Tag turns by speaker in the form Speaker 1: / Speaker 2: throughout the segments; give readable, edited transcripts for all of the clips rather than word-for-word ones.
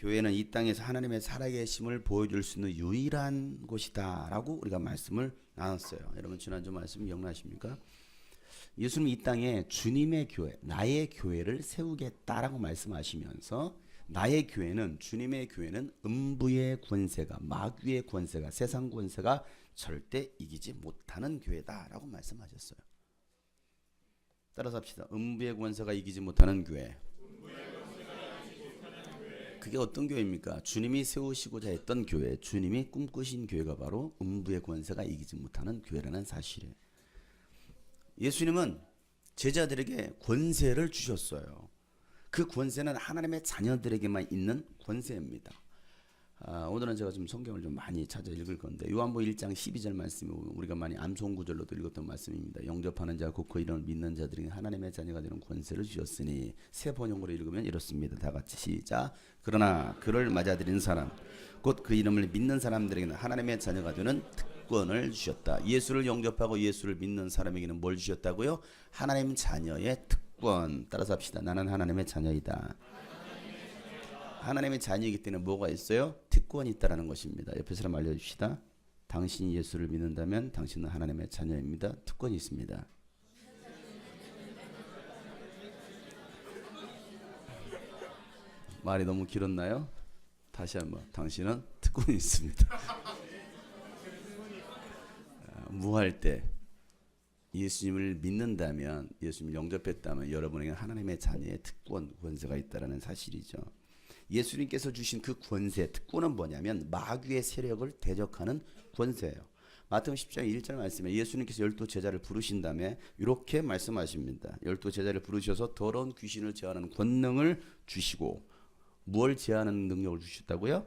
Speaker 1: 교회는 이 땅에서 하나님의 살아계심을 보여줄 수 있는 유일한 곳이다라고 우리가 말씀을 나눴어요. 여러분 지난주 말씀 기억나십니까? 예수님이 이 땅에 주님의 교회, 나의 교회를 세우겠다라고 말씀하시면서 나의 교회는, 주님의 교회는 음부의 권세가, 마귀의 권세가, 세상 권세가 절대 이기지 못하는 교회다라고 말씀하셨어요. 따라서 합시다. 음부의 권세가 이기지 못하는 교회. 그게 어떤 교회입니까? 주님이 세우시고자 했던 교회, 주님이 꿈꾸신 교회가 바로 음부의 권세가 이기지 못하는 교회라는 사실이에요. 예수님은 제자들에게 권세를 주셨어요. 그 권세는 하나님의 자녀들에게만 있는 권세입니다. 오늘은 제가 좀 성경을 좀 많이 찾아 읽을 건데 요한복음 1장 12절 말씀이 우리가 많이 암송구절로도 읽었던 말씀입니다. 영접하는 자 곧 그 이름을 믿는 자들에게 하나님의 자녀가 되는 권세를 주셨으니, 새 번역으로 읽으면 이렇습니다. 다 같이 시작. 그러나 그를 맞아들인 사람 곧 그 이름을 믿는 사람들에게는 하나님의 자녀가 되는 특권을 주셨다. 예수를 영접하고 예수를 믿는 사람에게는 뭘 주셨다고요? 하나님 자녀의 특권. 따라서 합시다. 나는 하나님의 자녀이다. 하나님의 자녀이기 때문에 뭐가 있어요? 특권이 있다라는 것입니다. 옆에 사람 알려줍시다. 당신이 예수를 믿는다면 당신은 하나님의 자녀입니다. 특권이 있습니다. 말이 너무 길었나요? 다시 한번. 당신은 특권이 있습니다. 무할 때 예수님을 믿는다면, 예수님을 영접했다면 여러분에게 하나님의 자녀의 특권, 권세가 있다는 사실이죠. 예수님께서 주신 그 권세, 특권은 뭐냐면 마귀의 세력을 대적하는 권세예요. 마태복음 10장 1절 말씀에 예수님께서 12제자를 부르신 다음에 이렇게 말씀하십니다. 12제자를 부르셔서 더러운 귀신을 제어하는 권능을 주시고, 뭘 제어하는 능력을 주셨다고요?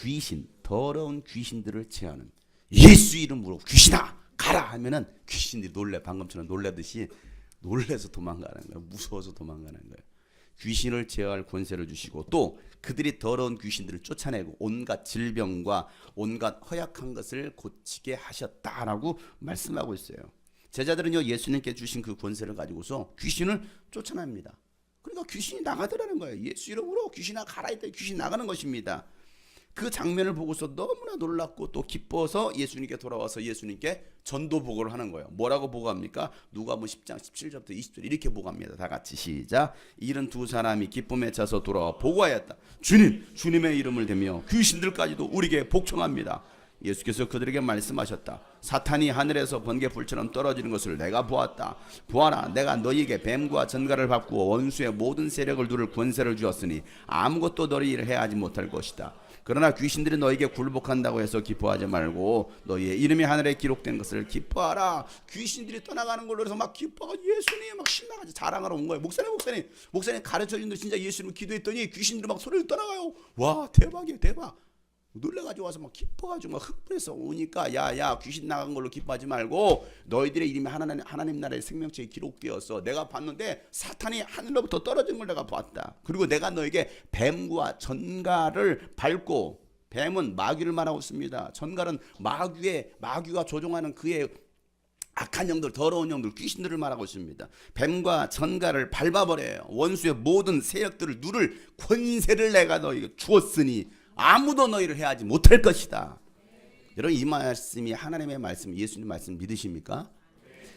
Speaker 1: 귀신, 더러운 귀신들을 제어하는, 예수 이름으로 귀신아 가라 하면은 귀신들이 놀래. 방금처럼 놀라듯이 놀래서 도망가는 거예요. 무서워서 도망가는 거예요. 귀신을 제어할 권세를 주시고, 또 그들이 더러운 귀신들을 쫓아내고 온갖 질병과 온갖 허약한 것을 고치게 하셨다라고 말씀하고 있어요. 제자들은요, 예수님께 주신 그 권세를 가지고서 귀신을 쫓아냅니다. 그러니까 귀신이 나가더라는 거예요. 예수 이름으로 귀신아 가라 했더니 귀신이 나가는 것입니다. 그 장면을 보고서 너무나 놀랐고 또 기뻐서 예수님께 돌아와서 예수님께 전도 보고를 하는 거예요. 뭐라고 보고합니까? 누가복음 10장 17절부터 20절 이렇게 보고합니다. 다 같이 시작. 72사람이 기쁨에 차서 돌아와 보고하였다. 주님, 주님의 이름을 대며 귀신들까지도 우리에게 복종합니다. 예수께서 그들에게 말씀하셨다. 사탄이 하늘에서 번개불처럼 떨어지는 것을 내가 보았다. 보아라, 내가 너희에게 뱀과 전갈을 바꾸어 원수의 모든 세력을 누를 권세를 주었으니 아무것도 너희를 해하지 못할 것이다. 그러나 귀신들이 너에게 굴복한다고 해서 기뻐하지 말고 너희의 이름이 하늘에 기록된 것을 기뻐하라. 귀신들이 떠나가는 걸로 해서 막 기뻐하고 예수님 막 신나가지고 자랑하러 온 거예요. 목사님 가르쳐준 진짜 예수님 기도했더니 귀신들이 막 소리를 떠나가요. 와, 대박이에요, 대박. 놀래가지고 와서 막 기뻐가지고 막 흥분해서 오니까, 야 귀신 나간 걸로 기뻐하지 말고 너희들의 이름이 하나님 나라의 생명책에 기록되어서 내가 봤는데 사탄이 하늘로부터 떨어진 걸 내가 봤다. 그리고 내가 너에게 뱀과 전갈을 밟고, 뱀은 마귀를 말하고 있습니다. 전갈은 마귀가 조종하는 그의 악한 영들, 더러운 영들, 귀신들을 말하고 있습니다. 뱀과 전갈을 밟아버려요. 원수의 모든 세력들을 누를 권세를 내가 너에게 주었으니 아무도 너희를 해하지 못할 것이다. 여러분, 이 말씀이 하나님의 말씀, 예수님 말씀 믿으십니까?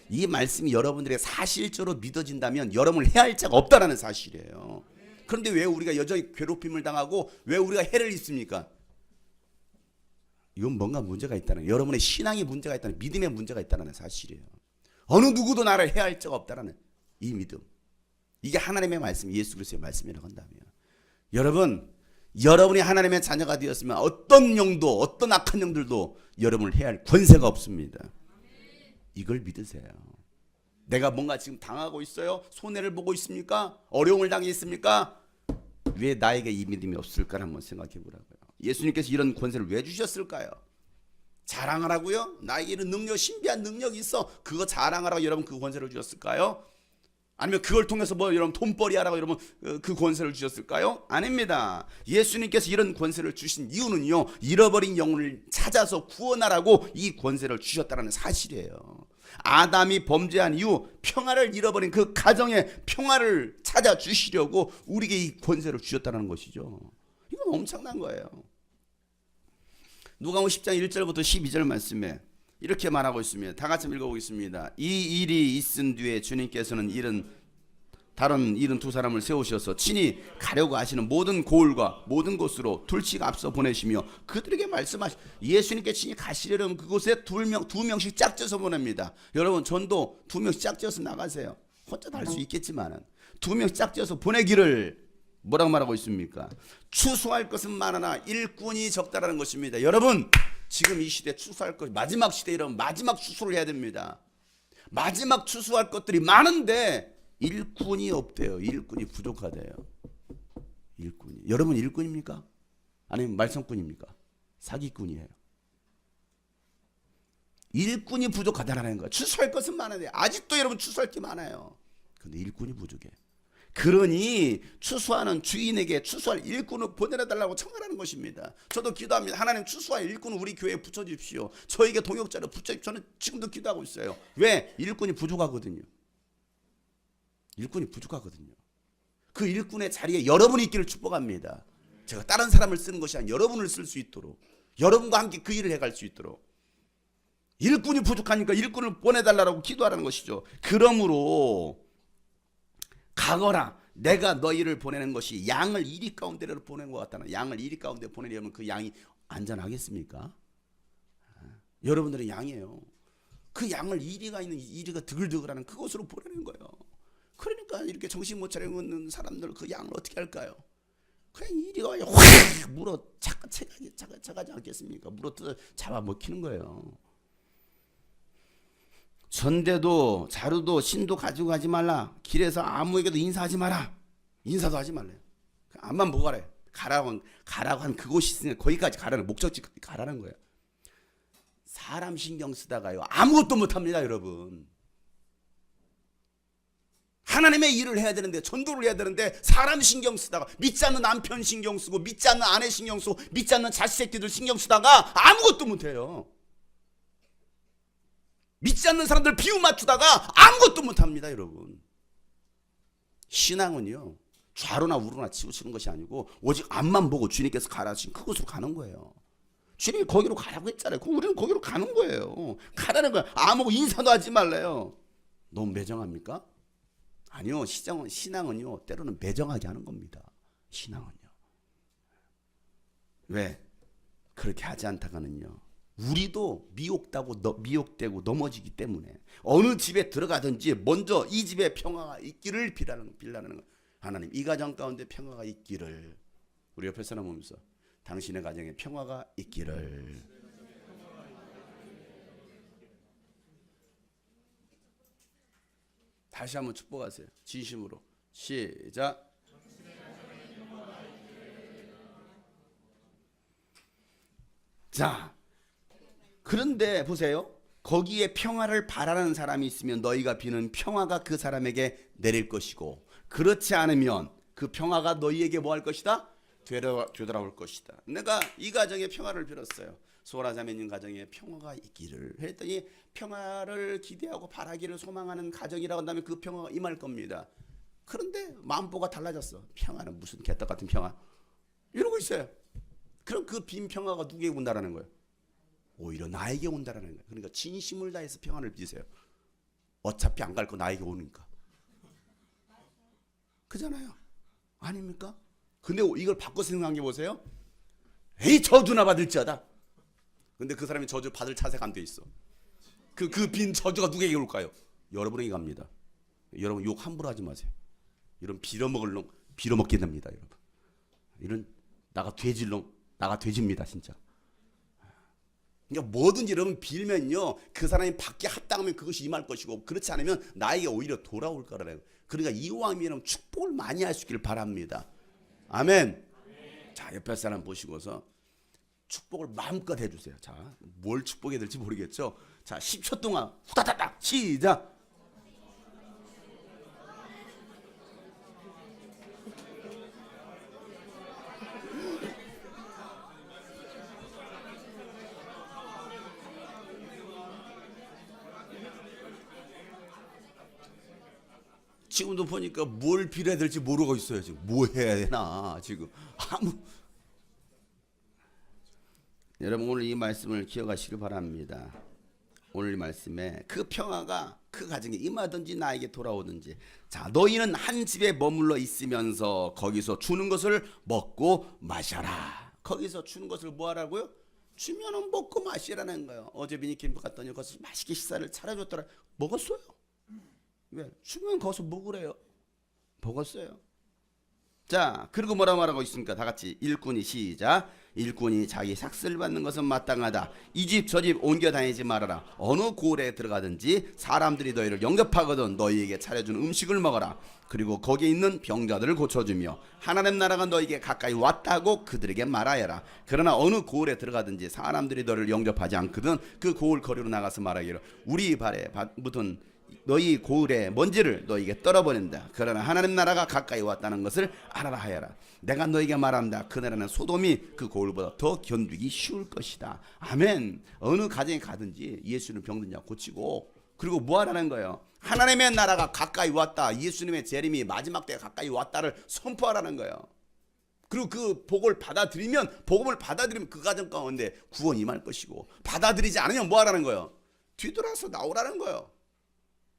Speaker 1: 이 말씀이 여러분들의 사실적으로 믿어진다면 여러분을 해할 자가 없다라는 사실이에요. 그런데 왜 우리가 여전히 괴롭힘을 당하고 왜 우리가 해를 입습니까? 이건 뭔가 문제가 있다는, 여러분의 신앙에 문제가 있다는, 믿음에 문제가 있다는 사실이에요. 어느 누구도 나를 해할 자가 없다라는 이 믿음, 이게 하나님의 말씀, 예수 그리스도의 말씀이라고 한다면, 여러분이 하나님의 자녀가 되었으면 어떤 영도, 어떤 악한 영들도 여러분을 해할 권세가 없습니다. 이걸 믿으세요. 내가 뭔가 지금 당하고 있어요? 손해를 보고 있습니까? 어려움을 당했습니까? 왜 나에게 이 믿음이 없을까 한번 생각해 보라고요. 예수님께서 이런 권세를 왜 주셨을까요? 자랑하라고요? 나에게 이런 능력, 신비한 능력이 있어, 그거 자랑하라고 여러분 그 권세를 주셨을까요? 아니면 그걸 통해서 뭐 여러분 돈벌이 하라고 여러분 그 권세를 주셨을까요? 아닙니다. 예수님께서 이런 권세를 주신 이유는요, 잃어버린 영혼을 찾아서 구원하라고 이 권세를 주셨다는 사실이에요. 아담이 범죄한 이후 평화를 잃어버린 그 가정의 평화를 찾아주시려고 우리에게 이 권세를 주셨다는 것이죠. 이거 엄청난 거예요. 누가복음 10장 1절부터 12절 말씀에 이렇게 말하고 있습니다. 다 같이 읽어보겠습니다. 이 일이 있은 뒤에 주님께서는 다른 72사람을 세우셔서 친히 가려고 하시는 모든 고을과 모든 곳으로 둘씩 앞서 보내시며 그들에게 예수님께 친히 가시려면 그곳에 두 명씩 짝져서 보냅니다. 여러분, 전도 2명씩 짝져서 나가세요. 혼자도 할 수 있겠지만은 2명 짝져서 보내기를 뭐라고 말하고 있습니까? 추수할 것은 많으나 일꾼이 적다라는 것입니다. 여러분, 지금 이 시대 추수할 것, 마지막 시대 이런 마지막 추수를 해야 됩니다. 마지막 추수할 것들이 많은데 일꾼이 없대요. 일꾼이 부족하대요. 일꾼이. 여러분 일꾼입니까? 아니면 말썽꾼입니까? 사기꾼이에요. 일꾼이 부족하다라는 거예요. 추수할 것은 많은데 아직도 여러분 추수할 게 많아요. 근데 일꾼이 부족해. 그러니 추수하는 주인에게 추수할 일꾼을 보내달라고 청하라는 것입니다. 저도 기도합니다. 하나님, 추수할 일꾼을 우리 교회에 붙여주십시오. 저에게 동역자를 붙여주십시오. 저는 지금도 기도하고 있어요. 왜? 일꾼이 부족하거든요. 일꾼이 부족하거든요. 그 일꾼의 자리에 여러분이 있기를 축복합니다. 제가 다른 사람을 쓰는 것이 아니라 여러분을 쓸 수 있도록, 여러분과 함께 그 일을 해갈 수 있도록. 일꾼이 부족하니까 일꾼을 보내달라고 기도하라는 것이죠. 그러므로 가거라. 내가 너희를 보내는 것이 양을 이리 가운데로 보낸 것 같다는, 양을 이리 가운데 보내려면 그 양이 안전하겠습니까? 여러분들은 양이에요. 그 양을 이리가 있는, 이리가 드글드글하는 그곳으로 보내는 거예요. 그러니까 이렇게 정신 못 차리고 있는 사람들 그 양을 어떻게 할까요? 그냥 이리가 확 물어 차가지 않겠습니까? 물어 뜯어 잡아먹히는 거예요. 전대도 자루도 신도 가지고 가지 말라. 길에서 아무에게도 인사하지 마라. 인사도 하지 말래요. 앞만 보고 가래. 가라고 한 그곳이 있으니까 거기까지 가라는, 목적지까지 가라는 거예요. 사람 신경 쓰다가요 아무것도 못합니다. 여러분, 하나님의 일을 해야 되는데, 전도를 해야 되는데 사람 신경 쓰다가, 믿지 않는 남편 신경 쓰고, 믿지 않는 아내 신경 쓰고, 믿지 않는 자식 새끼들 신경 쓰다가 아무것도 못해요. 믿지 않는 사람들 비유 맞추다가 아무것도 못합니다. 여러분, 신앙은요 좌로나 우로나 치우치는 것이 아니고 오직 앞만 보고 주님께서 가라 하신 그곳으로 가는 거예요. 주님이 거기로 가라고 했잖아요. 우리는 거기로 가는 거예요. 가라는 거야. 아무고 인사도 하지 말래요. 너무 매정합니까? 아니요. 신앙은요 때로는 매정하게 하는 겁니다. 신앙은요. 왜? 그렇게 하지 않다가는요 우리도 미혹되고 넘어지기 때문에 어느 집에 들어가든지 먼저 이 집에 평화가 있기를 빌라는 거예요. 하나님, 이 가정 가운데 평화가 있기를. 우리 옆에 사람 보면서 당신의 가정에 평화가 있기를. 다시 한번 축복하세요. 진심으로. 시작. 자, 그런데 보세요. 거기에 평화를 바라는 사람이 있으면 너희가 비는 평화가 그 사람에게 내릴 것이고, 그렇지 않으면 그 평화가 너희에게 뭐 할 것이다? 되돌아올 것이다. 내가 이 가정에 평화를 빌었어요. 소라 자매님 가정에 평화가 있기를 했더니, 평화를 기대하고 바라기를 소망하는 가정이라고 한다면 그 평화가 임할 겁니다. 그런데 마음보가 달라졌어. 평화는 무슨 개떡 같은 평화 이러고 있어요. 그럼 그 빈 평화가 누구에게 온다라는 거예요? 오히려 나에게 온다라는 거예요. 그러니까 진심을 다해서 평안을 비세요. 어차피 안 갈 거 나에게 오니까. 그잖아요. 아닙니까? 근데 이걸 바꿔 생각해 보세요. 에이, 저주나 받을지어다. 근데 그 사람이 저주 받을 차세가 안 돼 있어. 그 빈 저주가 누구에게 올까요? 여러분에게 갑니다. 여러분 욕 함부로 하지 마세요. 이런 빌어먹을 놈 빌어먹게 됩니다. 여러분, 이런 나가 돼질 놈 나가 돼집니다. 진짜. 그러니까 뭐든지 여러분 빌면요 그 사람이 받기에 합당하면 그것이 임할 것이고, 그렇지 않으면 나에게 오히려 돌아올 거라고. 그러니까 이왕이면 축복을 많이 할 수 있기를 바랍니다. 아멘. 자, 옆에 사람 보시고서 축복을 마음껏 해주세요. 자, 뭘 축복해야 될지 모르겠죠. 자, 10초 동안 후다다닥 시작. 지금도 보니까 뭘 빌어야 될지 모르고 있어요. 지금 뭐 해야 되나 지금 여러분 오늘 이 말씀을 기억하시길 바랍니다. 오늘 이 말씀에 그 평화가 그 가정에 임하든지 나에게 돌아오든지, 자 너희는 한 집에 머물러 있으면서 거기서 주는 것을 먹고 마셔라. 거기서 주는 것을 뭐 하라고요? 주면은 먹고 마시라는 거예요. 어제 미니캠프 갔더니 거기서 맛있게 식사를 차려줬더라. 먹었어요. 왜? 주면 거기서 먹으래요. 먹었어요. 자, 그리고 뭐라 말하고 있습니까? 다 같이 일꾼이 시작. 일꾼이 자기 삭슬 받는 것은 마땅하다. 이 집 저 집 옮겨 다니지 말아라. 어느 고을에 들어가든지 사람들이 너희를 영접하거든 너희에게 차려준 음식을 먹어라. 그리고 거기에 있는 병자들을 고쳐주며 하나님 나라가 너희에게 가까이 왔다고 그들에게 말하여라. 그러나 어느 고을에 들어가든지 사람들이 너를 영접하지 않거든 그 고을 거리로 나가서 말하기를 우리 발에 묻은 너희 고을의 먼지를 너희에게 떨어버린다. 그러나 하나님 나라가 가까이 왔다는 것을 알아라 하여라. 내가 너희에게 말한다. 그 나라는 소돔이 그 고을보다 더 견디기 쉬울 것이다. 아멘. 어느 가정에 가든지 예수는 병든 자 고치고, 그리고 뭐 하라는 거예요? 하나님의 나라가 가까이 왔다. 예수님의 재림이 마지막 때에 가까이 왔다를 선포하라는 거예요. 그리고 그 복을 받아들이면, 복음을 받아들이면 그 가정 가운데 구원 임할 것이고, 받아들이지 않으면 뭐 하라는 거예요? 뒤돌아서 나오라는 거예요.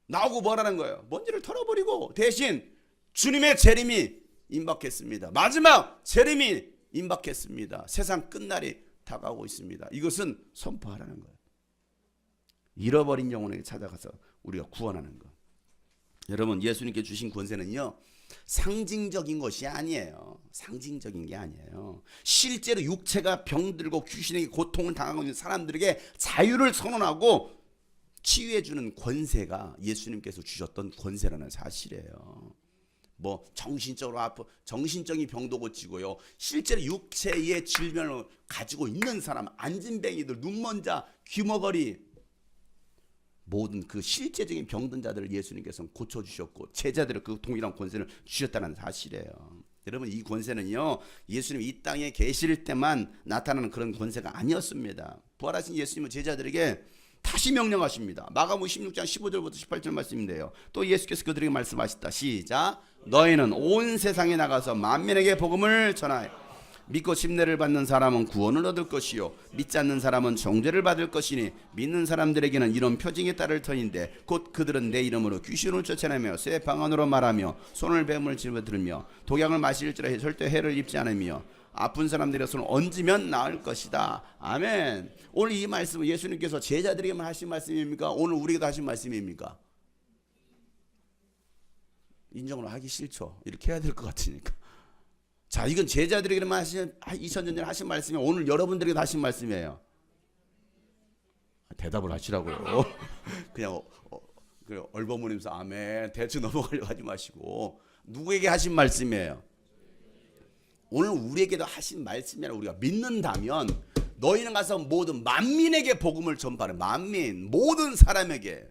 Speaker 1: 나오고 뭐라는 거예요? 먼지를 털어버리고 대신 주님의 재림이 임박했습니다. 마지막 재림이 임박했습니다. 세상 끝날이 다가오고 있습니다. 이것은 선포하라는 거예요. 잃어버린 영혼에게 찾아가서 우리가 구원하는 것. 여러분 예수님께 주신 권세는요 상징적인 것이 아니에요. 상징적인 게 아니에요. 실제로 육체가 병들고 귀신에게 고통을 당하고 있는 사람들에게 자유를 선언하고 치유해주는 권세가 예수님께서 주셨던 권세라는 사실이에요. 뭐 정신적으로 정신적인 병도 고치고요. 실제로 육체의 질병을 가지고 있는 사람, 안진뱅이들, 눈먼 자, 귀머거리, 모든 그 실제적인 병든 자들을 예수님께서 고쳐주셨고 제자들을 그 동일한 권세를 주셨다는 사실이에요. 여러분 이 권세는요 예수님이 이 땅에 계실 때만 나타나는 그런 권세가 아니었습니다. 부활하신 예수님은 제자들에게 다시 명령하십니다. 마가복음 16장 15절부터 18절 말씀인데요. 또 예수께서 그들에게 말씀하셨다. 시작. 너희는 온 세상에 나가서 만민에게 복음을 전하여 믿고 침례를 받는 사람은 구원을 얻을 것이요 믿지 않는 사람은 정죄를 받을 것이니 믿는 사람들에게는 이런 표징이 따를 터인데 곧 그들은 내 이름으로 귀신을 쫓아내며 새 방언으로 말하며 손을 뱀을 집어들며 독약을 마실지라 절대 해를 입지 않으며 아픈 사람들의 손을 얹으면 나을 것이다. 아멘. 오늘 이 말씀은 예수님께서 제자들에게만 하신 말씀입니까? 오늘 우리에게도 하신 말씀입니까? 인정을 하기 싫죠. 이렇게 해야 될 것 같으니까. 자, 이건 제자들에게만 하신 2000년 전에 하신 말씀이 오늘 여러분들에게도 하신 말씀이에요. 대답을 하시라고요. 그냥 얼버무리면서 아멘 대충 넘어가려고 하지 마시고 누구에게 하신 말씀이에요? 오늘 우리에게도 하신 말씀이라 우리가 믿는다면 너희는 가서 모든 만민에게 복음을 전파하라. 만민 모든 사람에게.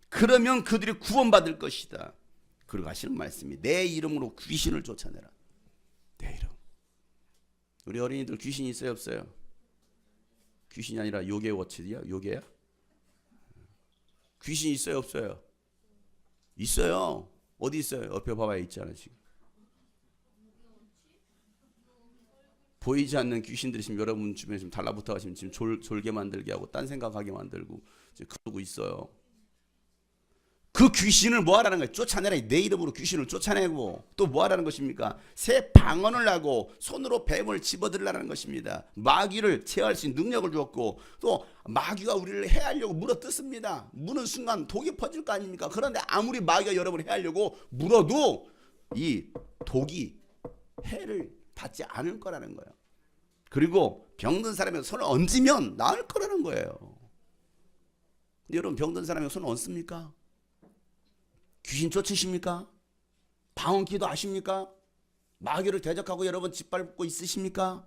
Speaker 1: 그러면 그들이 구원받을 것이다. 그리고 하시는 말씀이 내 이름으로 귀신을 쫓아내라. 내 이름. 우리 어린이들 귀신이 있어요 없어요? 귀신이 아니라 요괴 워치야? 요괴야? 귀신 있어요 없어요? 있어요. 어디 있어요? 옆에 봐봐야 있잖아 지금. 보이지 않는 귀신들이 지금 여러분 주변에 지금 달라붙어 가시면 지금 졸게 만들게 하고 딴 생각하게 만들고 지금 그러고 있어요. 그 귀신을 뭐 하라는 거예요? 쫓아내라. 내 이름으로 귀신을 쫓아내고 또 뭐 하라는 것입니까? 새 방언을 하고 손으로 뱀을 집어들라는 것입니다. 마귀를 제어할 수 있는 능력을 주었고 또 마귀가 우리를 해하려고 물어뜯습니다. 무는 순간 독이 퍼질 거 아닙니까? 그런데 아무리 마귀가 여러분을 해하려고 물어도 이 독이 해를 받지 않을 거라는 거예요. 그리고 병든 사람의 손을 얹으면 나을 거라는 거예요. 근데 여러분 병든 사람의 손을 얹습니까? 귀신 쫓으십니까? 방언기도 아십니까? 마귀를 대적하고 여러분 짓밟고 있으십니까?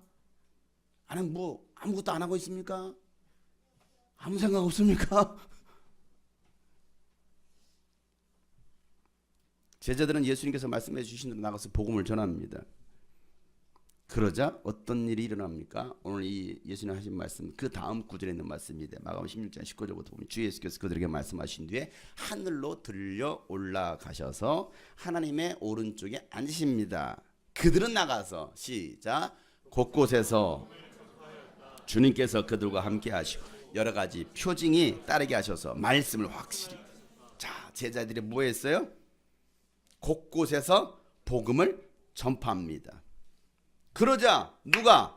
Speaker 1: 아니면 뭐 아무것도 안 하고 있습니까? 아무 생각 없습니까? 제자들은 예수님께서 말씀해 주신 대로 나가서 복음을 전합니다. 그러자 어떤 일이 일어납니까? 오늘 이 예수님 하신 말씀 그 다음 구절에 있는 말씀입니다. 마가복음 16장 19절부터 보면 주 예수께서 그들에게 말씀하신 뒤에 하늘로 들려 올라가셔서 하나님의 오른쪽에 앉으십니다. 그들은 나가서 시작 곳곳에서 주님께서 그들과 함께 하시고 여러 가지 표징이 따르게 하셔서 말씀을 확실히. 자, 제자들이 뭐 했어요? 곳곳에서 복음을 전파합니다. 그러자 누가?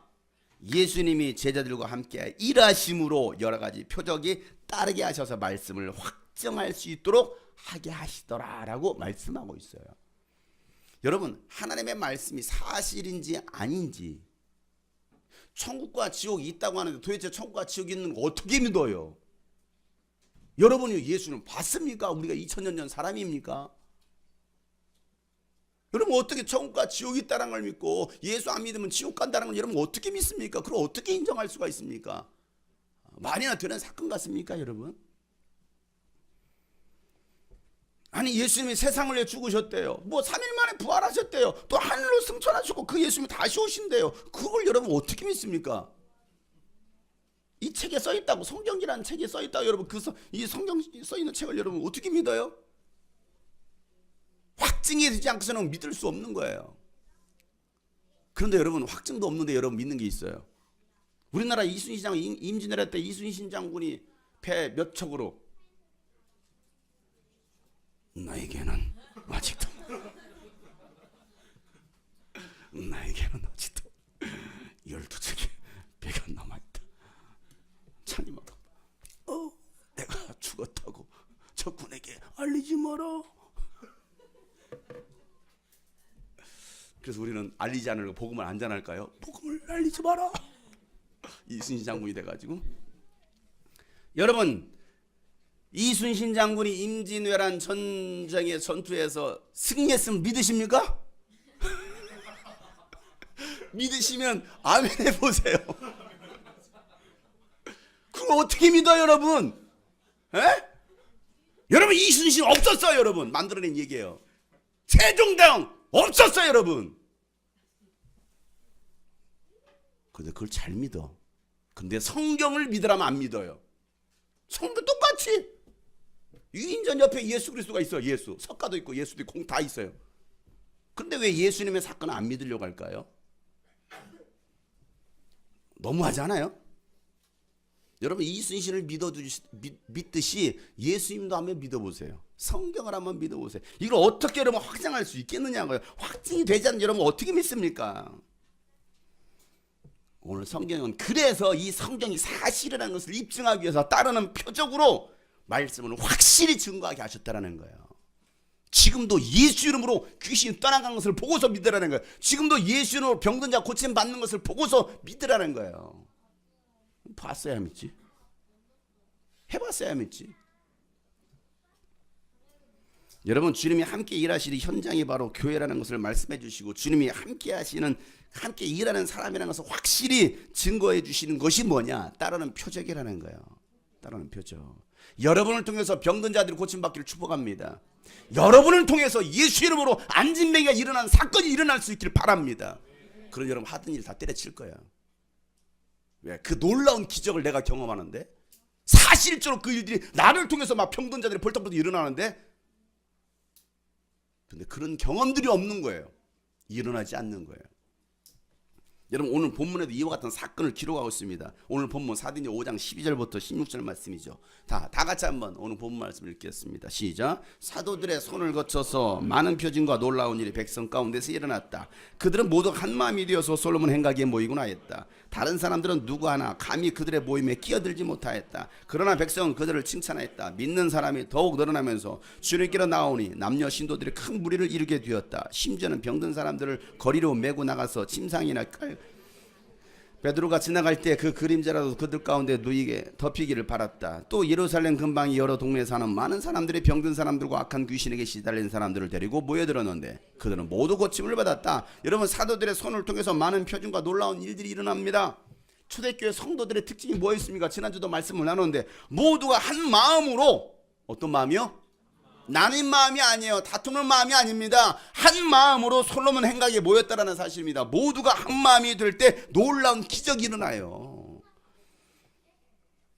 Speaker 1: 예수님이 제자들과 함께 일하심으로 여러 가지 표적이 따르게 하셔서 말씀을 확정할 수 있도록 하게 하시더라라고 말씀하고 있어요. 여러분, 하나님의 말씀이 사실인지 아닌지, 천국과 지옥이 있다고 하는데 도대체 천국과 지옥이 있는 거 어떻게 믿어요? 여러분이 예수는 봤습니까? 우리가 2000년 전 사람입니까? 여러분, 어떻게 천국과 지옥이 있다는 걸 믿고 예수 안 믿으면 지옥 간다는 걸 여러분 어떻게 믿습니까? 그걸 어떻게 인정할 수가 있습니까? 말이나 되는 사건 같습니까, 여러분? 아니, 예수님이 세상을 위해 죽으셨대요. 뭐 3일 만에 부활하셨대요. 또 하늘로 승천하셨고 그 예수님이 다시 오신대요. 그걸 여러분 어떻게 믿습니까? 이 책에 써 있다고, 성경이라는 책에 써 있다고 여러분, 이 성경 써 있는 책을 여러분 어떻게 믿어요? 확증이 되지 않고서는 믿을 수 없는 거예요. 그런데 여러분, 확증도 없는데 여러분 믿는 게 있어요. 우리나라 이순신 장군 임진왜란 때 이순신 장군이 배 몇 척으로, 나에게는 아직도 12척의 배가 남아있다. 찬이마다 내가 죽었다고 적군에게 알리지 마라. 그래서 우리는 알리지 않으려고 복음을 안 전할까요? 복음을 알리지 마라. 이순신 장군이 돼가지고. 여러분, 이순신 장군이 임진왜란 전쟁의 전투에서 승리했으면 믿으십니까? 믿으시면 아멘 해보세요. 그걸 어떻게 믿어요, 여러분? 에? 여러분, 이순신 없었어요, 여러분. 만들어낸 얘기예요. 세종대왕 없었어요, 여러분. 근데 그걸 잘 믿어. 근데 성경을 믿으라면 안 믿어요. 성경 똑같이 유인전 옆에 예수 그리스도가 있어. 예수 석가도 있고 예수도 있고 공 다 있어요. 근데 왜 예수님의 사건을 안 믿으려고 할까요? 너무하지 않아요? 여러분, 이순신을 믿듯이 예수님도 한번 믿어보세요. 성경을 한번 믿어보세요. 이걸 어떻게 여러분 확장할 수 있겠느냐고요. 확증이 되지 않는 여러분 어떻게 믿습니까? 오늘 성경은 그래서 이 성경이 사실이라는 것을 입증하기 위해서 따르는 표적으로 말씀을 확실히 증거하게 하셨다는 거예요. 지금도 예수 이름으로 귀신이 떠나간 것을 보고서 믿으라는 거예요. 지금도 예수 이름으로 병든 자 고침 받는 것을 보고서 믿으라는 거예요. 봤어야 믿지. 해봤어야 믿지. 여러분, 주님이 함께 일하시는 현장이 바로 교회라는 것을 말씀해 주시고, 주님이 함께 일하는 사람이라는 것을 확실히 증거해 주시는 것이 뭐냐? 따르는 표적이라는 거예요. 따르는 표적. 여러분을 통해서 병든 자들이 고침받기를 축복합니다. 여러분을 통해서 예수 이름으로 안진뱅이가 일어난 사건이 일어날 수 있기를 바랍니다. 그런 여러분 하던 일 다 때려칠 거야. 왜? 그 놀라운 기적을 내가 경험하는데, 사실적으로 그 일들이 나를 통해서 막 병든 자들이 벌떡벌떡 일어나는데, 근데 그런 경험들이 없는 거예요. 일어나지 않는 거예요. 여러분, 오늘 본문에도 이와 같은 사건을 기록하고 있습니다. 오늘 본문 사도행전 5장 12절부터 16절 말씀이죠. 다 같이 한번 오늘 본문 말씀을 읽겠습니다. 시작. 사도들의 손을 거쳐서 많은 표징과 놀라운 일이 백성 가운데서 일어났다. 그들은 모두 한 마음이 되어서 솔로몬 행각에 모이곤 하였다. 다른 사람들은 누구 하나 감히 그들의 모임에 끼어들지 못하였다. 그러나 백성은 그들을 칭찬하였다. 믿는 사람이 더욱 늘어나면서 주님께로 나오니 남녀 신도들이 큰 무리를 이루게 되었다. 심지어는 병든 사람들을 거리로 메고 나가서 침상이나 베드로가 지나갈 때 그 그림자라도 그들 가운데 누이게 덮이기를 바랐다. 또 예루살렘 근방의 여러 동네에 사는 많은 사람들이 병든 사람들과 악한 귀신에게 시달린 사람들을 데리고 모여들었는데 그들은 모두 고침을 받았다. 여러분, 사도들의 손을 통해서 많은 표징과 놀라운 일들이 일어납니다. 초대교회 성도들의 특징이 뭐였습니까? 지난주도 말씀을 나눴는데, 모두가 한 마음으로, 어떤 마음이요? 나뉜 마음이 아니에요. 다투는 마음이 아닙니다. 한 마음으로 솔로몬 행각에 모였다라는 사실입니다. 모두가 한 마음이 될 때 놀라운 기적이 일어나요.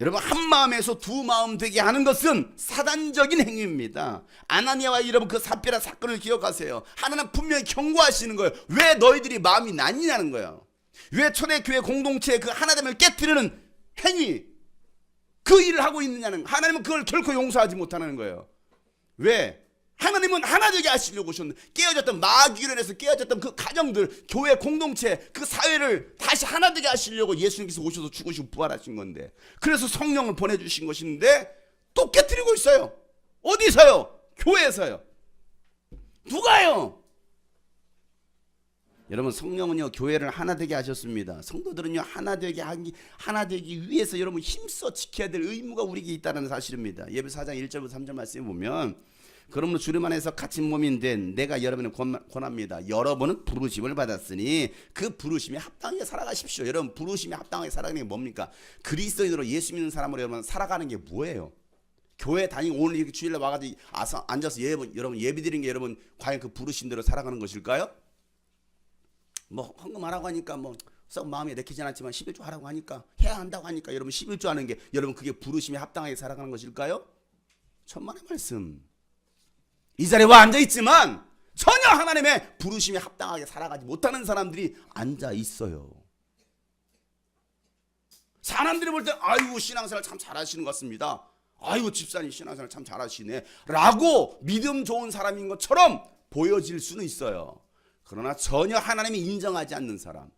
Speaker 1: 여러분, 한 마음에서 두 마음 되게 하는 것은 사단적인 행위입니다. 아나니아와 여러분 그 삽비라 사건을 기억하세요. 하나님 분명히 경고하시는 거예요. 왜 너희들이 마음이 나뉘냐는 거예요. 왜 초대교회 공동체의 그 하나됨을 깨뜨리는 행위, 그 일을 하고 있느냐는, 하나님은 그걸 결코 용서하지 못하는 거예요. 왜? 하나님은 하나 되게 하시려고 오셨는데, 깨어졌던 마귀로 인해서 깨어졌던 그 가정들, 교회 공동체, 그 사회를 다시 하나 되게 하시려고 예수님께서 오셔서 죽으시고 부활하신 건데, 그래서 성령을 보내주신 것인데 또 깨뜨리고 있어요. 어디서요? 교회에서요. 누가요? 여러분, 성령은요 교회를 하나 되게 하셨습니다. 성도들은요 하나 되기 위해서 여러분 힘써 지켜야 될 의무가 우리에게 있다는 사실입니다. 예배서 4장 1절부터 3절 말씀에 보면, 그러므로 주님 안에서 갇힌 몸인 된 내가 여러분을 권합니다. 여러분은 부르심을 받았으니 그 부르심에 합당하게 살아가십시오. 여러분, 부르심에 합당하게 살아가는 게 뭡니까? 그리스도인으로 예수 믿는 사람으로 여러분 살아가는 게 뭐예요? 교회 다니고 오늘 이렇게 주일날 와가지고 앉아서 여러분 예배 드리는 게 여러분 과연 그 부르신 대로 살아가는 것일까요? 뭐 헌금하라고 하니까 뭐 썩 마음에 내키진 않지만 11조 하라고 하니까, 해야 한다고 하니까 여러분 11조 하는 게 여러분 그게 부르심에 합당하게 살아가는 것일까요? 천만의 말씀. 이 자리에 와 앉아있지만 전혀 하나님의 부르심에 합당하게 살아가지 못하는 사람들이 앉아있어요. 사람들이 볼 때 아이고 신앙생활 참 잘하시는 것 같습니다. 아이고 집사님 신앙생활 참 잘하시네 라고 믿음 좋은 사람인 것처럼 보여질 수는 있어요. 그러나 전혀 하나님이 인정하지 않는 사람,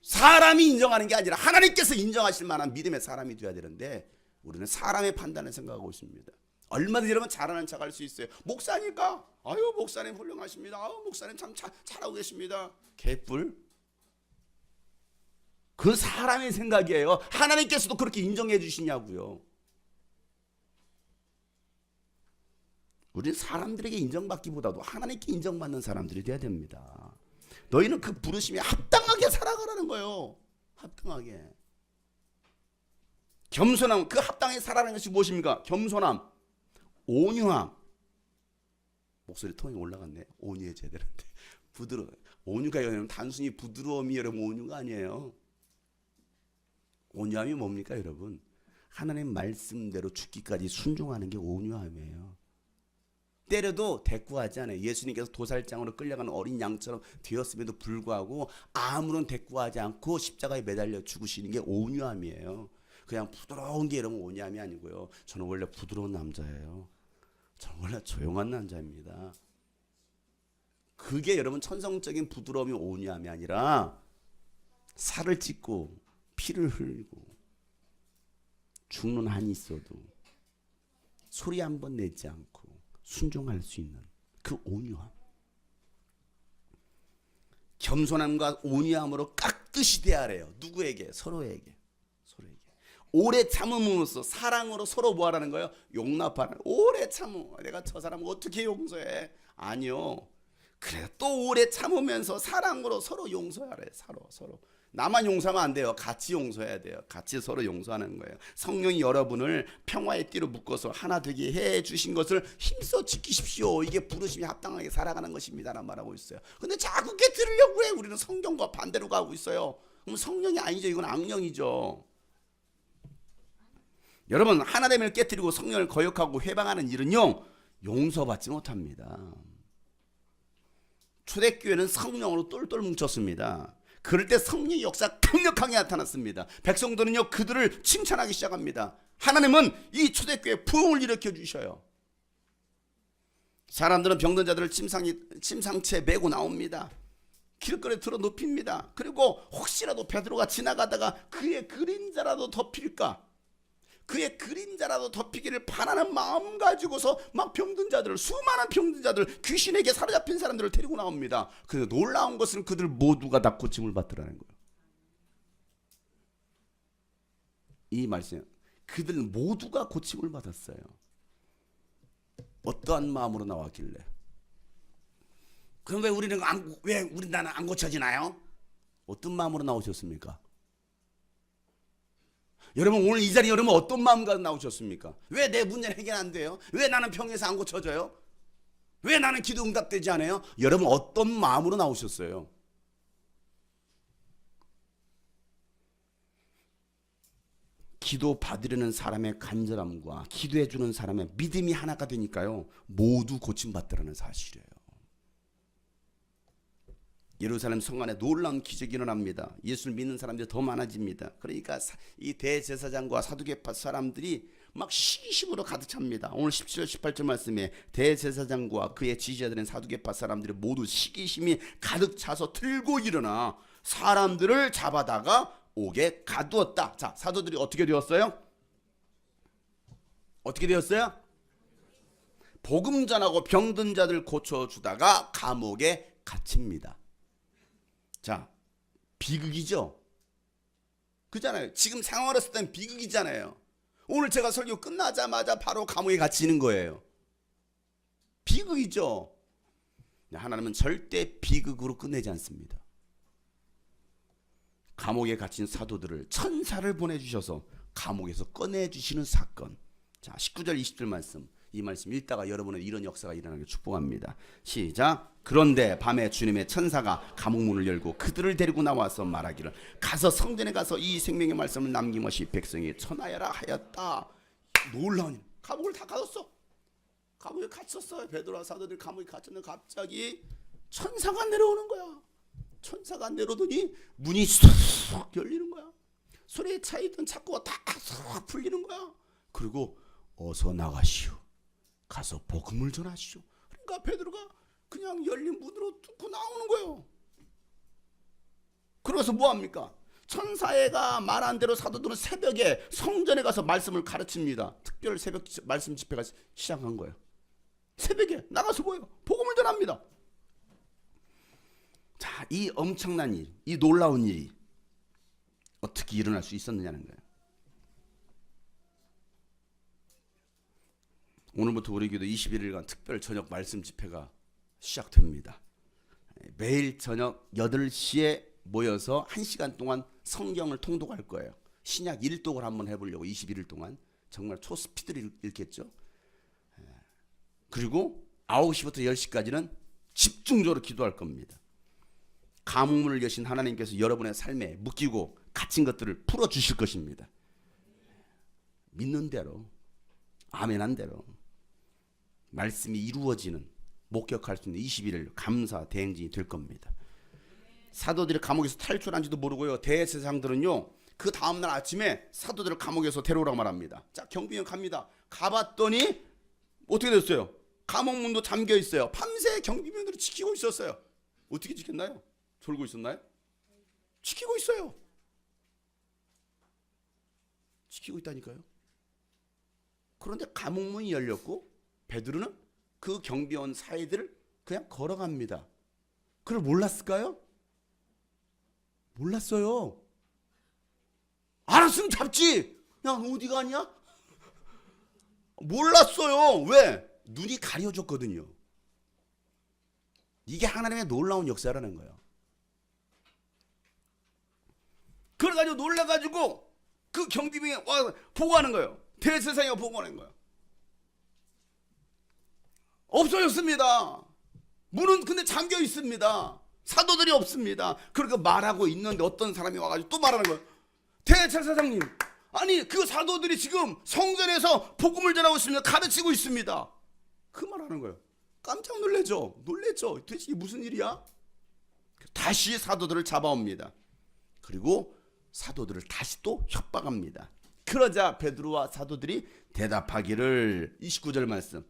Speaker 1: 사람이 인정하는 게 아니라 하나님께서 인정하실 만한 믿음의 사람이 돼야 되는데, 우리는 사람의 판단을 생각하고 있습니다. 얼마든지 여러분 잘하는 척 할 수 있어요. 목사니까 아유 목사님 훌륭하십니다. 아유 목사님 참 잘하고 계십니다. 개뿔. 그 사람의 생각이에요. 하나님께서도 그렇게 인정해 주시냐고요. 우리는 사람들에게 인정받기보다도 하나님께 인정받는 사람들이 돼야 됩니다. 너희는 그 부르심에 합당하게 살아가라는 거예요. 합당하게. 겸손함, 그 합당하게 살아가는 것이 무엇입니까? 겸손함, 온유함. 목소리 톤이 올라갔네. 온유해 제대로인데. 부드러워. 온유가 여러분 단순히 부드러움이 여러분 온유가 아니에요. 온유함이 뭡니까 여러분? 하나님 말씀대로 죽기까지 순종하는 게 온유함이에요. 때려도 대꾸하지 않아요. 예수님께서 도살장으로 끌려가는 어린 양처럼 되었음에도 불구하고 아무런 대꾸하지 않고 십자가에 매달려 죽으시는 게 온유함이에요. 그냥 부드러운 게 여러분 온유함이 아니고요. 저는 원래 부드러운 남자예요. 저는 원래 조용한 남자입니다. 그게 여러분 천성적인 부드러움이 온유함이 아니라 살을 찢고 피를 흘리고 죽는 한이 있어도 소리 한 번 내지 않고 순종할 수 있는 그 온유함. 겸손함과 온유함으로 깍듯이 대하래요. 누구에게? 서로에게. 오래 참음으로써 사랑으로 서로 뭐하라는 거예요? 용납하는. 오래 참음. 내가 저 사람을 어떻게 용서해? 아니요. 그래 또 오래 참으면서 사랑으로 서로 용서하래. 서로. 나만 용서하면 안 돼요. 같이 용서해야 돼요. 같이 서로 용서하는 거예요. 성령이 여러분을 평화의 띠로 묶어서 하나 되게 해 주신 것을 힘써 지키십시오. 이게 부르심이 합당하게 살아가는 것입니다 라는 말하고 있어요. 근데 자꾸 깨뜨리려고 해. 우리는 성경과 반대로 가고 있어요. 그럼 성령이 아니죠. 이건 악령이죠. 여러분, 하나님을 깨뜨리고 성령을 거역하고 회방하는 일은요 용서받지 못합니다. 초대교회는 성령으로 똘똘 뭉쳤습니다. 그럴 때 성령의 역사 강력하게 나타났습니다. 백성들은요 그들을 칭찬하기 시작합니다. 하나님은 이 초대교회에 부흥을 일으켜 주셔요. 사람들은 병든 자들을 침상채에 메고 나옵니다. 길거리에 들어 눕힙니다. 그리고 혹시라도 베드로가 지나가다가 그의 그림자라도 덮일까, 그의 그림자라도 덮이기를 바라는 마음 가지고서 막 병든 자들을, 수많은 병든 자들, 귀신에게 사로잡힌 사람들을 데리고 나옵니다. 그런데 놀라운 것은 그들 모두가 다 고침을 받더라는 거예요. 이 말씀, 그들 모두가 고침을 받았어요. 어떠한 마음으로 나왔길래? 그럼 왜 나는 안 고쳐지나요? 어떤 마음으로 나오셨습니까? 여러분 오늘 이 자리에 여러분 어떤 마음가짐 나오셨습니까? 왜 내 문제는 해결 안 돼요? 왜 나는 병에서 안 고쳐져요? 왜 나는 기도 응답되지 않아요? 여러분 어떤 마음으로 나오셨어요? 기도 받으려는 사람의 간절함과 기도해 주는 사람의 믿음이 하나가 되니까요 모두 고침받더라는 사실이에요. 예루살렘 성 안에 놀라운 기적이 일어납니다. 예수를 믿는 사람들이 더 많아집니다. 그러니까 이 대제사장과 사두개파 사람들이 막 시기심으로 가득 찹니다. 오늘 17절 18절 말씀에 대제사장과 그의 지지자들은 사두개파 사람들이 모두 시기심이 가득 차서 들고 일어나 사람들을 잡아다가 옥에 가두었다. 자, 사도들이 어떻게 되었어요? 어떻게 되었어요? 복음 전하고 병든 자들 고쳐주다가 감옥에 갇힙니다. 자, 비극이죠? 그잖아요. 지금 상황을 했을 땐 비극이잖아요. 오늘 제가 설교 끝나자마자 바로 감옥에 갇히는 거예요. 비극이죠? 하나님은 절대 비극으로 끝내지 않습니다. 감옥에 갇힌 사도들을 천사를 보내주셔서 감옥에서 꺼내주시는 사건. 자, 19절 20절 말씀. 이 말씀 읽다가 여러분은 이런 역사가 일어나길 축복합니다. 시작. 그런데 밤에 주님의 천사가 감옥문을 열고 그들을 데리고 나와서 말하기를 가서 성전에 가서 이 생명의 말씀을 남김없이 백성에게 전하여라 하였다. 놀라운 일. 감옥을 다 가뒀어. 감옥에 갇혔어요. 베드로와 사도들 감옥에 갇혔는데 갑자기 천사가 내려오는 거야. 천사가 내려오더니 문이 쏙 열리는 거야. 손에 차있던 착고가 다 쏙 풀리는 거야. 그리고 어서 나가시오. 가서 복음을 전하시오. 그러니까 베드로가 그냥 열린 문으로 뚫고 나오는 거예요. 그래서 뭐합니까? 천사애가 말한 대로 사도들은 새벽에 성전에 가서 말씀을 가르칩니다. 특별 새벽 말씀 집회가 시작한 거예요. 새벽에 나가서 뭐예요? 복음을 전합니다. 자, 이 엄청난 일, 이 놀라운 일이 어떻게 일어날 수 있었느냐는 거예요. 오늘부터 우리 교도 21일간 특별 저녁 말씀 집회가 시작됩니다. 매일 저녁 8시에 모여서 1시간 동안 성경을 통독할 거예요. 신약 1독을 한번 해보려고 21일 동안 정말 초스피드를 읽겠죠. 그리고 9시부터 10시까지는 집중적으로 기도할 겁니다. 감옥문을 여신 하나님께서 여러분의 삶에 묶이고 갇힌 것들을 풀어주실 것입니다. 믿는 대로, 아멘한 대로 말씀이 이루어지는, 목격할 수 있는 21일 감사 대행진이 될 겁니다. 사도들이 감옥에서 탈출한지도 모르고요. 대제사장들은요, 그 다음날 아침에 사도들을 감옥에서 데려오라고 말합니다. 자, 경비원 갑니다. 가봤더니 어떻게 됐어요? 감옥문도 잠겨 있어요. 밤새 경비원들이 지키고 있었어요. 어떻게 지켰나요? 졸고 있었나요? 지키고 있어요. 지키고 있다니까요. 그런데 감옥문이 열렸고 베드로는 그 경비원 사이들을 그냥 걸어갑니다. 그걸 몰랐을까요? 몰랐어요. 알았으면 잡지. 야, 어디 가냐? 몰랐어요. 왜? 눈이 가려졌거든요. 이게 하나님의 놀라운 역사라는 거예요. 그래가지고 놀라가지고 그 경비병이 와 보고하는 거예요. 대제사장이 보고하는 거예요. 없어졌습니다. 문은 근데 잠겨 있습니다. 사도들이 없습니다. 그러니까 말하고 있는데 어떤 사람이 와가지고 또 말하는 거예요. 대제사장님, 아니 그 사도들이 지금 성전에서 복음을 전하고 있습니다. 가르치고 있습니다. 그 말하는 거예요. 깜짝 놀래죠. 놀랬죠. 도대체 이게 무슨 일이야? 다시 사도들을 잡아옵니다. 그리고 사도들을 다시 또 협박합니다. 그러자 베드로와 사도들이 대답하기를 29절 말씀.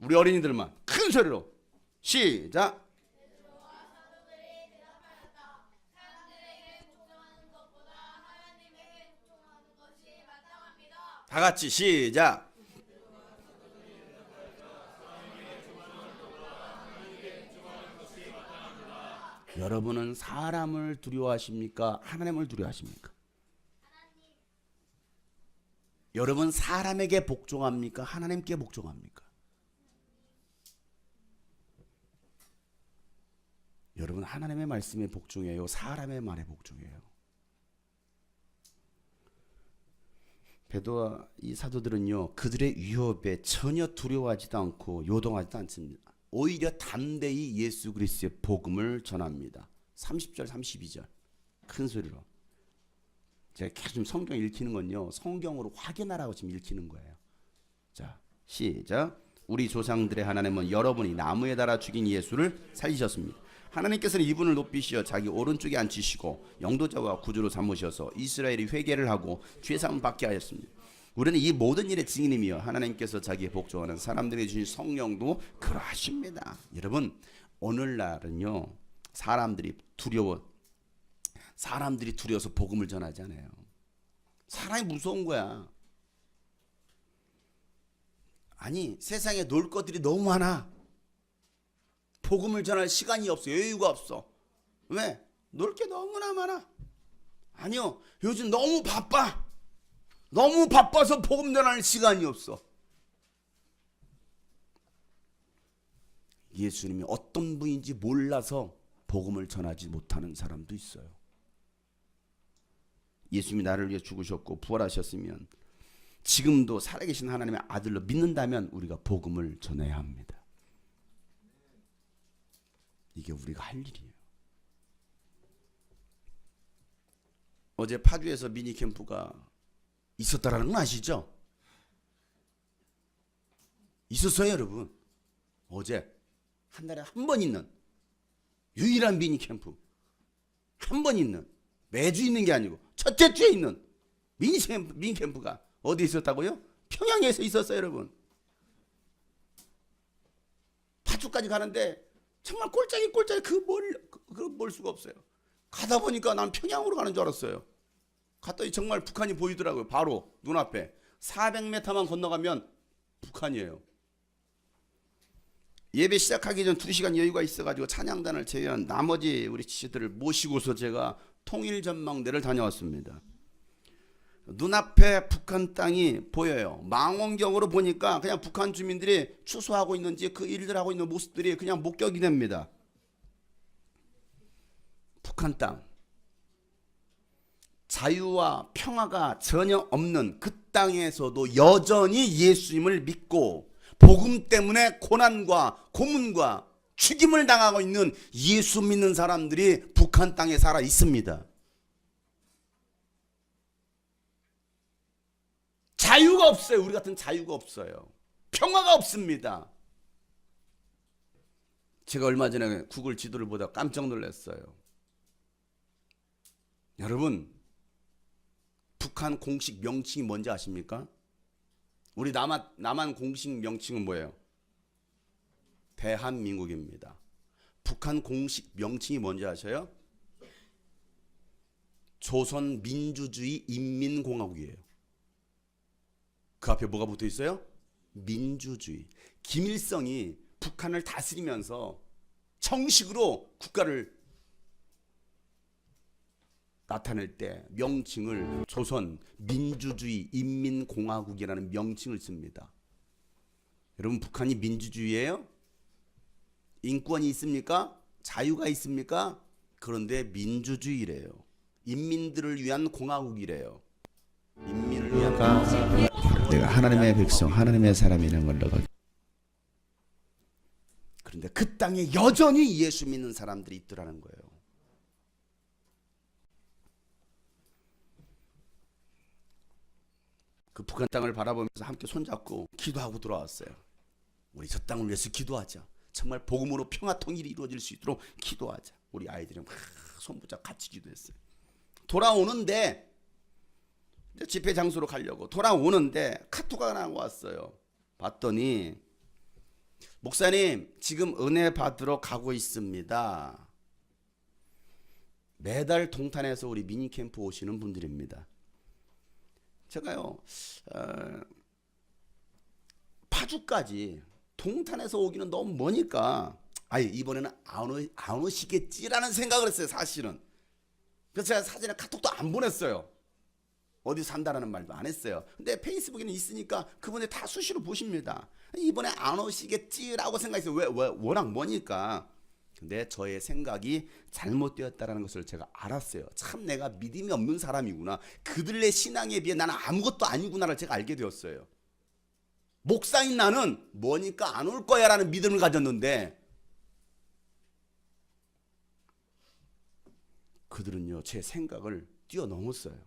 Speaker 1: 우리 어린이들만 큰 소리로 시작. 다 같이 시작. 여러분은 사람을 두려워하십니까? 하나님을 두려워하십니까? 여러분 사람에게 복종합니까? 하나님께 복종합니까? 여러분 하나님의 말씀에 복종해요? 사람의 말에 복종해요? 베드로와 이 사도들은요, 그들의 위협에 전혀 두려워하지도 않고 요동하지도 않습니다. 오히려 담대히 예수 그리스도의 복음을 전합니다. 30절 32절 큰 소리로. 제가 계속 성경 읽히는 건요, 성경으로 확인하라고 지금 읽히는 거예요. 자, 시작. 우리 조상들의 하나님은 여러분이 나무에 달아 죽인 예수를 살리셨습니다. 하나님께서는 이분을 높이시어 자기 오른쪽에 앉히시고 영도자와 구주로 삼으셔서 이스라엘이 회개를 하고 죄사함을 받게 하였습니다. 우리는 이 모든 일의 증인이며 하나님께서 자기의 복종하는 사람들에게 주신 성령도 그러하십니다. 여러분, 오늘날은요, 사람들이 두려워서 복음을 전하지 않아요. 사람이 무서운 거야. 아니, 세상에 놀 것들이 너무 많아. 복음을 전할 시간이 없어. 여유가 없어. 왜? 놀 게 너무나 많아. 아니요, 요즘 너무 바빠. 너무 바빠서 복음 전할 시간이 없어. 예수님이 어떤 분인지 몰라서 복음을 전하지 못하는 사람도 있어요. 예수님이 나를 위해 죽으셨고 부활하셨으면 지금도 살아계신 하나님의 아들로 믿는다면 우리가 복음을 전해야 합니다. 이게 우리가 할 일이에요. 어제 파주에서 미니 캠프가 있었다라는 건 아시죠? 있었어요, 여러분. 어제 한 달에 한 번 있는 유일한 미니 캠프, 한 번 있는, 매주 있는 게 아니고 첫째 주에 있는 미니 캠프가 어디 있었다고요? 평양에서 있었어요, 여러분. 파주까지 가는데 정말 꼴짝이 뭘 수가 없어요. 가다 보니까 난 평양으로 가는 줄 알았어요. 갔더니 정말 북한이 보이더라고요. 바로 눈앞에 400m만 건너가면 북한이에요. 예배 시작하기 전 2시간 여유가 있어가지고 찬양단을 제외한 나머지 우리 지체들을 모시고서 제가 통일전망대를 다녀왔습니다. 눈앞에 북한 땅이 보여요. 망원경으로 보니까 그냥 북한 주민들이 추수하고 있는지 그 일들 하고 있는 모습들이 그냥 목격이 됩니다. 북한 땅, 자유와 평화가 전혀 없는 그 땅에서도 여전히 예수님을 믿고 복음 때문에 고난과 고문과 죽임을 당하고 있는 예수 믿는 사람들이 북한 땅에 살아 있습니다. 자유가 없어요. 우리 같은 자유가 없어요. 평화가 없습니다. 제가 얼마 전에 구글 지도를 보다 깜짝 놀랐어요. 여러분, 북한 공식 명칭이 뭔지 아십니까? 우리 남한 공식 명칭은 뭐예요? 대한민국입니다. 북한 공식 명칭이 뭔지 아셔요? 조선민주주의 인민공화국이에요. 그 앞에 뭐가 붙어 있어요? 민주주의. 김일성이 북한을 다스리면서 정식으로 국가를 나타낼 때 명칭을 조선 민주주의 인민공화국이라는 명칭을 씁니다. 여러분, 북한이 민주주의예요? 인권이 있습니까? 자유가 있습니까? 그런데 민주주의래요. 인민들을 위한 공화국이래요. 인민을 위한 공화국. 내가 하나님의 백성, 하나님의 사람이라는 걸 너가. 그런데 그 땅에 여전히 예수 믿는 사람들이 있더라는 거예요. 그 북한 땅을 바라보면서 함께 손잡고 기도하고 돌아왔어요. 우리 저 땅을 위해서 기도하자. 정말 복음으로 평화 통일이 이루어질 수 있도록 기도하자. 우리 아이들이 막 손붙잡고 같이 기도했어요. 돌아오는데 집회 장소로 가려고 돌아오는데 카톡 하나 왔어요. 봤더니 목사님, 지금 은혜 받으러 가고 있습니다. 매달 동탄에서 우리 미니 캠프 오시는 분들입니다. 제가요, 파주까지 동탄에서 오기는 너무 머니까 이번에는 안 오시겠지라는 생각을 했어요, 사실은. 그래서 제가 사진에 카톡도 안 보냈어요. 어디 산다라는 말도 안 했어요. 근데 페이스북에는 있으니까 그분이 다 수시로 보십니다. 이번에 안 오시겠지라고 생각했어요. 왜 워낙 머니까. 근데 저의 생각이 잘못되었다는 것을 제가 알았어요. 참 내가 믿음이 없는 사람이구나. 그들의 신앙에 비해 나는 아무것도 아니구나를 제가 알게 되었어요. 목사인 나는 뭐니까 안 올 거야 라는 믿음을 가졌는데 그들은요, 제 생각을 뛰어넘었어요.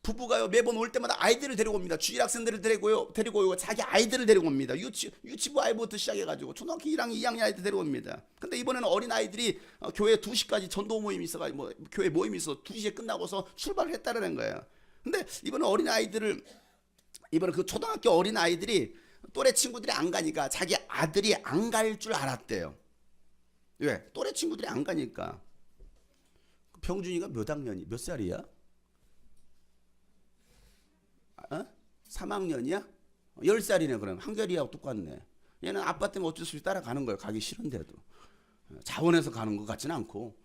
Speaker 1: 부부가요 매번 올 때마다 아이들을 데리고 옵니다. 주일 학생들을 데리고 오고 자기 아이들을 데리고 옵니다. 유치부 아이부터 시작해가지고 초등학교 1학년 2학년 아이들 데리고 옵니다. 근데 이번에는 어린 아이들이 교회 2시까지 전도 모임이 있어가지고 뭐 교회 모임이 있어 2시에 끝나고서 출발을 했다라는 거예요. 근데 이번에 어린 아이들을 이번에 그 초등학교 어린 아이들이 또래 친구들이 안 가니까 자기 아들이 안 갈 줄 알았대요. 왜? 또래 친구들이 안 가니까. 병준이가 몇 살이야? 3학년이야? 10살이네. 그럼 한결이하고 똑같네. 얘는 아빠 때문에 어쩔 수 없이 따라가는 거예요. 가기 싫은데도. 자원해서 가는 것 같지는 않고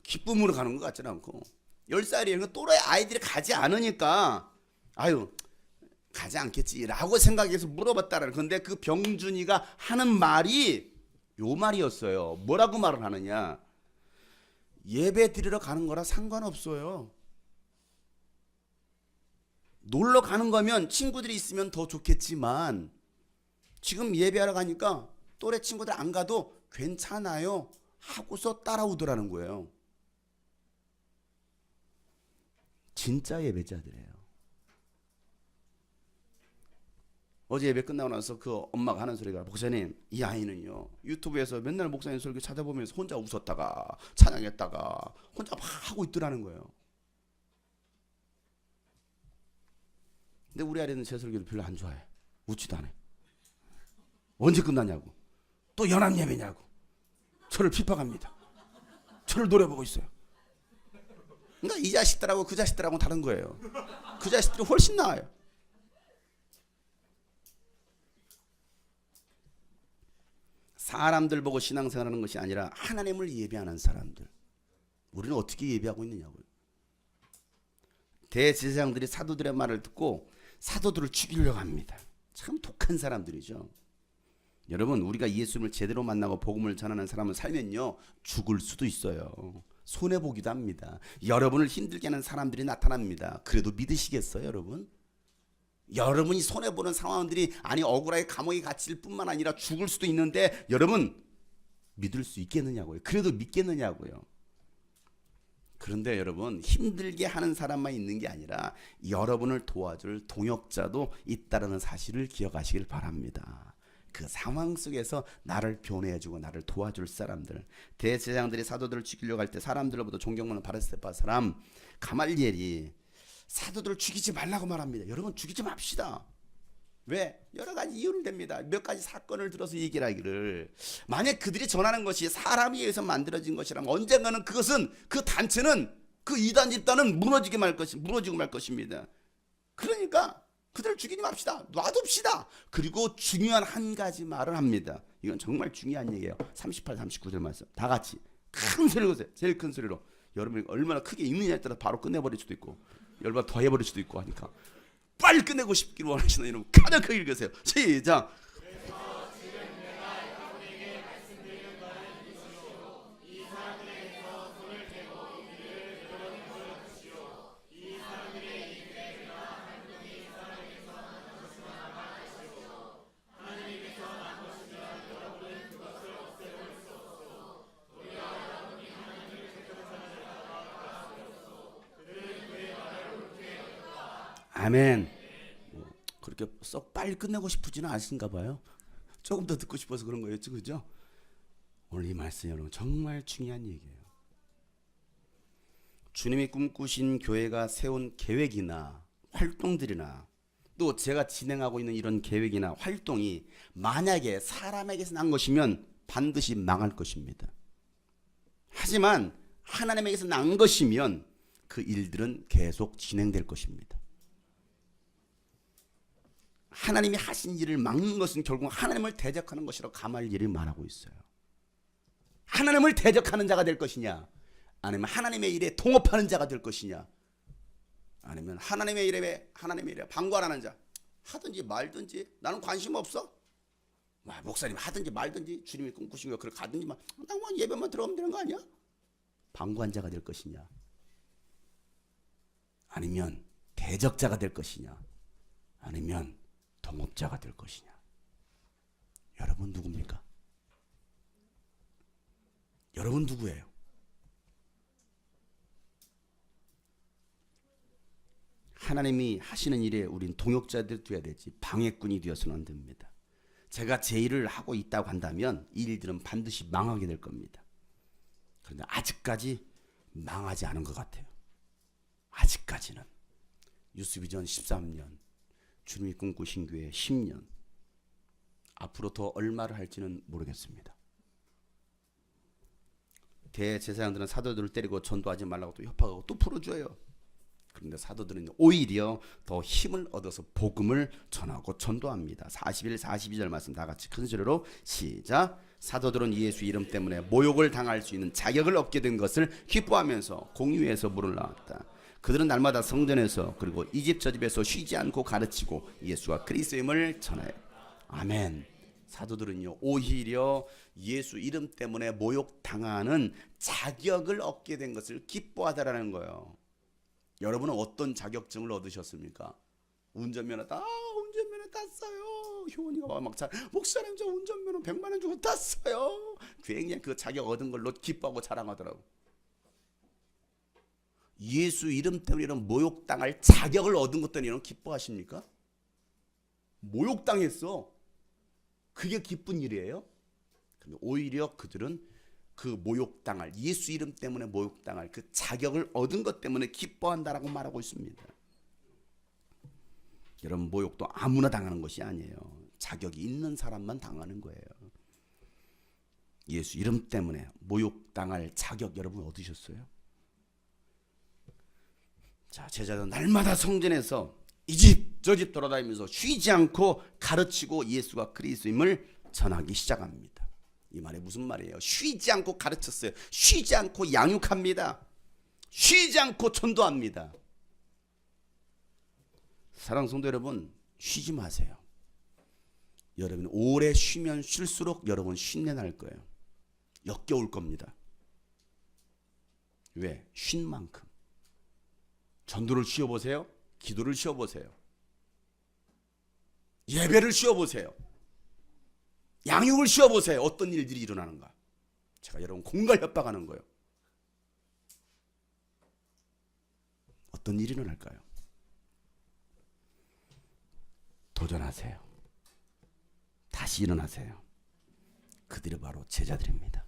Speaker 1: 기쁨으로 가는 것 같지는 않고 10살이에요. 또래 아이들이 가지 않으니까 아유 가지 않겠지라고 생각해서 물어봤다라는. 근데 그 병준이가 하는 말이 요 말이었어요. 뭐라고 말을 하느냐. 예배 드리러 가는 거라 상관없어요. 놀러 가는 거면 친구들이 있으면 더 좋겠지만 지금 예배하러 가니까 또래 친구들 안 가도 괜찮아요 하고서 따라오더라는 거예요. 진짜 예배자들이에요. 어제 예배 끝나고 나서 그 엄마가 하는 소리가 목사님 이 아이는요 유튜브에서 맨날 목사님 설교 찾아보면서 혼자 웃었다가 찬양했다가 혼자 막 하고 있더라는 거예요. 근데 우리 아이는 제 설교를 별로 안 좋아해. 웃지도 않아요. 언제 끝나냐고 또 연합 예배냐고 저를 핍박합니다. 저를 노려보고 있어요. 그러니까 이 자식들하고 그 자식들하고는 다른 거예요. 그 자식들이 훨씬 나아요. 사람들 보고 신앙생활하는 것이 아니라 하나님을 예배하는 사람들. 우리는 어떻게 예배하고 있느냐고요. 대제사장들이 사도들의 말을 듣고 사도들을 죽이려고 합니다. 참 독한 사람들이죠. 여러분 우리가 예수님을 제대로 만나고 복음을 전하는 사람을 살면요 죽을 수도 있어요. 손해보기도 합니다. 여러분을 힘들게 하는 사람들이 나타납니다. 그래도 믿으시겠어요 여러분? 여러분이 손해보는 상황들이 아니 억울하게 감옥에 갇힐 뿐만 아니라 죽을 수도 있는데 여러분 믿을 수 있겠느냐고요. 그래도 믿겠느냐고요. 그런데 여러분 힘들게 하는 사람만 있는 게 아니라 여러분을 도와줄 동역자도 있다는 사실을 기억하시길 바랍니다. 그 상황 속에서 나를 변호해주고 나를 도와줄 사람들. 대제사장들이 사도들을 죽이려고 할 때 사람들로부터 존경받는 바리새파 사람 가말리엘이 사도들을 죽이지 말라고 말합니다. 여러분 죽이지 맙시다. 왜? 여러 가지 이유를 댑니다. 몇 가지 사건을 들어서 얘기를 하기를 만약 그들이 전하는 것이 사람에 의해서 만들어진 것이라면 언젠가는 그것은 그 단체는 그 이단 집단은 무너지고 말 것입니다. 그러니까 그들을 죽이지 맙시다. 놔둡시다. 그리고 중요한 한 가지 말을 합니다. 이건 정말 중요한 얘기예요. 38, 39절 말씀 다 같이 큰 소리로 보세요. 제일 큰 소리로. 여러분이 얼마나 크게 읽느냐에 따라 바로 끝내버릴 수도 있고 열번 더 해버릴 수도 있고 하니까 빨리 끝내고 싶기를 원하시는 여러분 가장 크게 읽으세요. 시작. 아멘. 그렇게 썩 빨리 끝내고 싶지는 않으신가 봐요. 조금 더 듣고 싶어서 그런 거였죠, 그죠? 오늘 이 말씀 여러분 정말 중요한 얘기예요. 주님이 꿈꾸신 교회가 세운 계획이나 활동들이나 또 제가 진행하고 있는 이런 계획이나 활동이 만약에 사람에게서 난 것이면 반드시 망할 것입니다. 하지만 하나님에게서 난 것이면 그 일들은 계속 진행될 것입니다. 하나님이 하신 일을 막는 것은 결국 하나님을 대적하는 것이라고 가말리엘이 말하고 있어요. 하나님을 대적하는 자가 될 것이냐 아니면 하나님의 일에 동업하는 자가 될 것이냐 아니면 하나님의 일에 방관하는 자. 하든지 말든지 나는 관심 없어. 목사님 하든지 말든지 주님이 꿈꾸신 거 그걸 가든지 난 예배만 들어가면 되는 거 아니야? 방관자가 될 것이냐 아니면 대적자가 될 것이냐 아니면 동업자가 될 것이냐. 여러분 누굽니까? 여러분 누구예요? 하나님이 하시는 일에 우린 동역자들이 되어야 되지 방해꾼이 되어서는 안 됩니다. 제가 제 일을 하고 있다고 한다면 이 일들은 반드시 망하게 될 겁니다. 그런데 아직까지 망하지 않은 것 같아요. 아직까지는. 유스비전 13년, 주님이 꿈꾸신 교회 10년, 앞으로 더 얼마를 할지는 모르겠습니다. 대제사장들은 사도들을 때리고 전도하지 말라고 또 협박하고 또 풀어줘요. 그런데 사도들은 오히려 더 힘을 얻어서 복음을 전하고 전도합니다. 41, 42절 말씀 다 같이 큰 소리로 시작. 사도들은 예수 이름 때문에 모욕을 당할 수 있는 자격을 얻게 된 것을 기뻐하면서 공유해서 물을 낳았다. 그들은 날마다 성전에서 그리고 이 집 저 집에서 쉬지 않고 가르치고 예수와 그리스도임을 전하여. 아멘. 사도들은요 오히려 예수 이름 때문에 모욕당하는 자격을 얻게 된 것을 기뻐하다라는 거예요. 여러분은 어떤 자격증을 얻으셨습니까? 운전면허 운전면허 땄어요. 효원이가 막 목사님 저 운전면허 100만 원 주고 땄어요. 굉장히 그 자격 얻은 걸로 기뻐하고 자랑하더라고. 예수 이름 때문에 이런 모욕당할 자격을 얻은 것 때문에 이런 기뻐하십니까? 모욕당했어. 그게 기쁜 일이에요? 근데 오히려 그들은 그 모욕당할 예수 이름 때문에 모욕당할 그 자격을 얻은 것 때문에 기뻐한다라고 말하고 있습니다. 여러분 모욕도 아무나 당하는 것이 아니에요. 자격이 있는 사람만 당하는 거예요. 예수 이름 때문에 모욕당할 자격 여러분 얻으셨어요? 자, 제자들은 날마다 성전에서 이 집 저 집 돌아다니면서 쉬지 않고 가르치고 예수가 그리스도임을 전하기 시작합니다. 이 말이 무슨 말이에요? 쉬지 않고 가르쳤어요. 쉬지 않고 양육합니다. 쉬지 않고 전도합니다. 사랑하는 성도 여러분, 쉬지 마세요. 여러분 오래 쉬면 쉴수록 여러분 쉰내 날 거예요. 역겨울 겁니다. 왜? 쉰 만큼. 전도를 쉬어보세요. 기도를 쉬어보세요. 예배를 쉬어보세요. 양육을 쉬어보세요. 어떤 일들이 일어나는가. 제가 여러분 공갈 협박하는 거예요. 어떤 일이 일어날까요? 도전하세요. 다시 일어나세요. 그들이 바로 제자들입니다.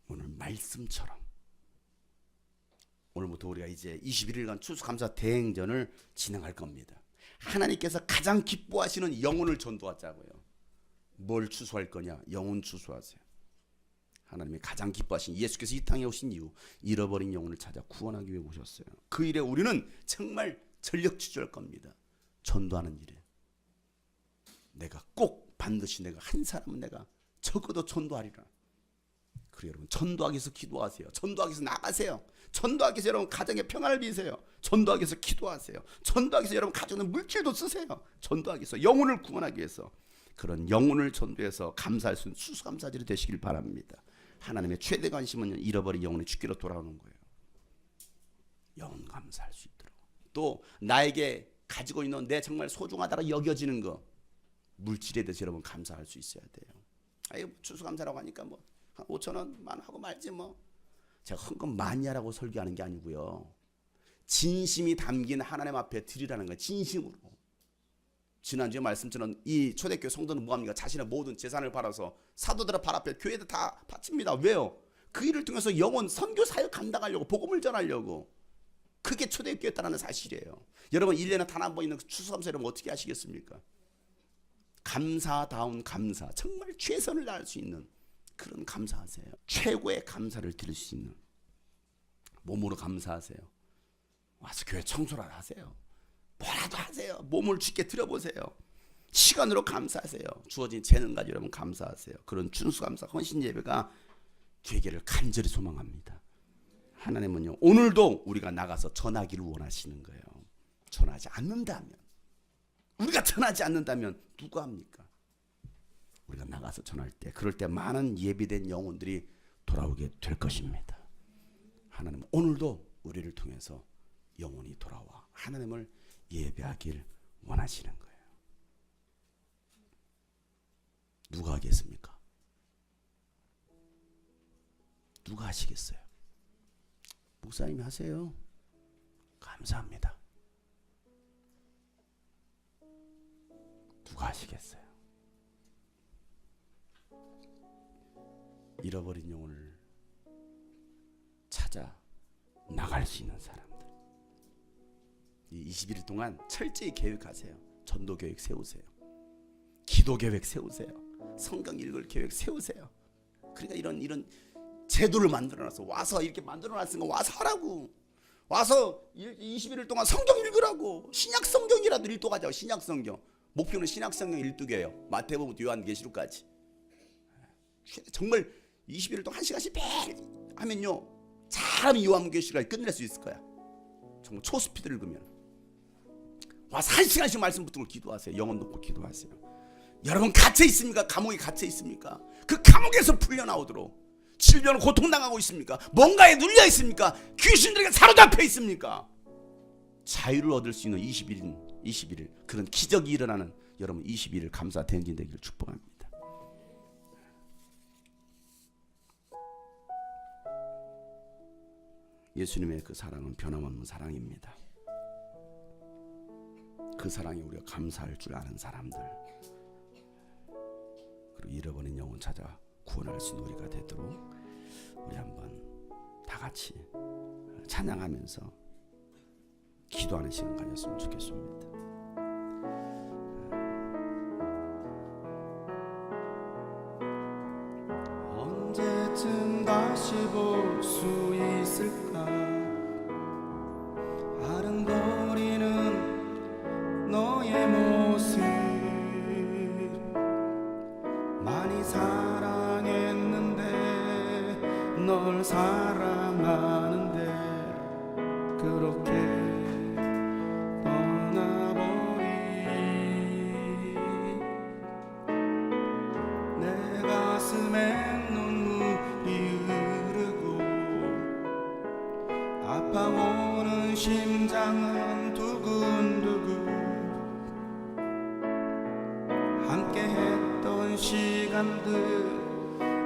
Speaker 1: 오늘 말씀처럼 오늘부터 우리가 이제 21일간 추수감사 대행전을 진행할 겁니다. 하나님께서 가장 기뻐하시는 영혼을 전도하자고요. 뭘 추수할 거냐? 영혼 추수하세요. 하나님이 가장 기뻐하신 예수께서 이 땅에 오신 이후 잃어버린 영혼을 찾아 구원하기 위해 오셨어요. 그 일에 우리는 정말 전력 취조할 겁니다. 전도하는 일에 내가 꼭 반드시 내가 한 사람은 내가 적어도 전도하리라. 그리고 여러분 전도하기 위해서 기도하세요. 전도하기 위해서 나가세요. 전도하기 위해서 여러분 가정의 평안을 비세요. 전도하기 위해서 기도하세요. 전도하기 위해서 여러분 가져오는 물질도 쓰세요. 전도하기 위해서 영혼을 구원하기 위해서 그런 영혼을 전도해서 감사할 수 있는 수수감사절이 되시길 바랍니다. 하나님의 최대 관심은 잃어버린 영혼이 주께로 돌아오는 거예요. 영혼 감사할 수 있도록. 또 나에게 가지고 있는 내 정말 소중하다고 여겨지는 거 물질에 대해서 여러분 감사할 수 있어야 돼요. 아유 추수감사라고 하니까 뭐 한 5천 원만 하고 말지 뭐. 제가 헌금 많이 하라고 설교하는 게 아니고요. 진심이 담긴 하나님 앞에 드리라는 거예요. 진심으로. 지난주에 말씀처럼 이 초대교회 성도는 뭐합니까? 자신의 모든 재산을 팔아서 사도들의 발 앞에 교회들 다 바칩니다. 왜요? 그 일을 통해서 영혼 선교 사역 감당하려고 복음을 전하려고. 그게 초대교회였다는 사실이에요. 여러분 1년에 단 한 번 있는 추수감사 여러분 어떻게 하시겠습니까? 감사다운 감사. 정말 최선을 다할 수 있는 그런 감사하세요. 최고의 감사를 드릴 수 있는 몸으로 감사하세요. 와서 교회 청소를 하세요. 뭐라도 하세요. 몸을 주께 드려보세요. 시간으로 감사하세요. 주어진 재능 가지고 여러분 감사하세요. 그런 준수감사 헌신 예배가 되기를 간절히 소망합니다. 하나님은요 오늘도 우리가 나가서 전하기를 원하시는 거예요. 전하지 않는다면 우리가 전하지 않는다면 누가 합니까? 우리가 나가서 전할 때 그럴 때 많은 예비된 영혼들이 돌아오게 될 것입니다. 하나님은 오늘도 우리를 통해서 영혼이 돌아와 하나님을 예배하길 원하시는 거예요. 누가 하겠습니까? 누가 하시겠어요? 목사님이 하세요. 감사합니다. 누가 하시겠어요? 잃어버린 영혼을 찾아 나갈 수 있는 사람들, 이 21일 동안 철저히 계획하세요. 전도 계획 세우세요. 기도 계획 세우세요. 성경 읽을 계획 세우세요. 그러니까 이런 제도를 만들어놨어. 와서 이렇게 만들어놨으니까 와서 하라고. 와서 21일 동안 성경 읽으라고. 신약 성경이라도 일독하자고. 신약 성경. 목표는 신약 성경 일독이에요. 마태복음, 요한계시록까지. 정말 21일 동안 1시간씩 매일 하면요, 잘하면 요한계시록까지 끝낼 수 있을 거야. 정말 초스피드 읽으면. 와서 1시간씩 말씀 붙들고 기도하세요. 영혼 놓고 기도하세요. 여러분 갇혀 있습니까? 감옥에 갇혀 있습니까? 그 감옥에서 풀려나오도록. 질병을 고통당하고 있습니까? 뭔가에 눌려 있습니까? 귀신들에게 사로잡혀 있습니까? 자유를 얻을 수 있는 21일 그런 기적이 일어나는 여러분 21일 감사 대행진 되기를 축복합니다. 예수님의 그 사랑은 변함없는 사랑입니다. 그 사랑에 우리가 감사할 줄 아는 사람들, 그리고 잃어버린 영혼 찾아 구원할 수 있는 우리가 되도록 우리 한번 다 같이 찬양하면서 기도하는 시간 가졌으면 좋겠습니다.
Speaker 2: 언제쯤 다시 볼 수 있을까? 아른거리는 너의 모습 많이 사랑했는데 널 사랑하는데 그렇게 떠나버린 내 가슴에 눈물이 흐르고 아파오는 심장은 두근두근 함께했던 시간들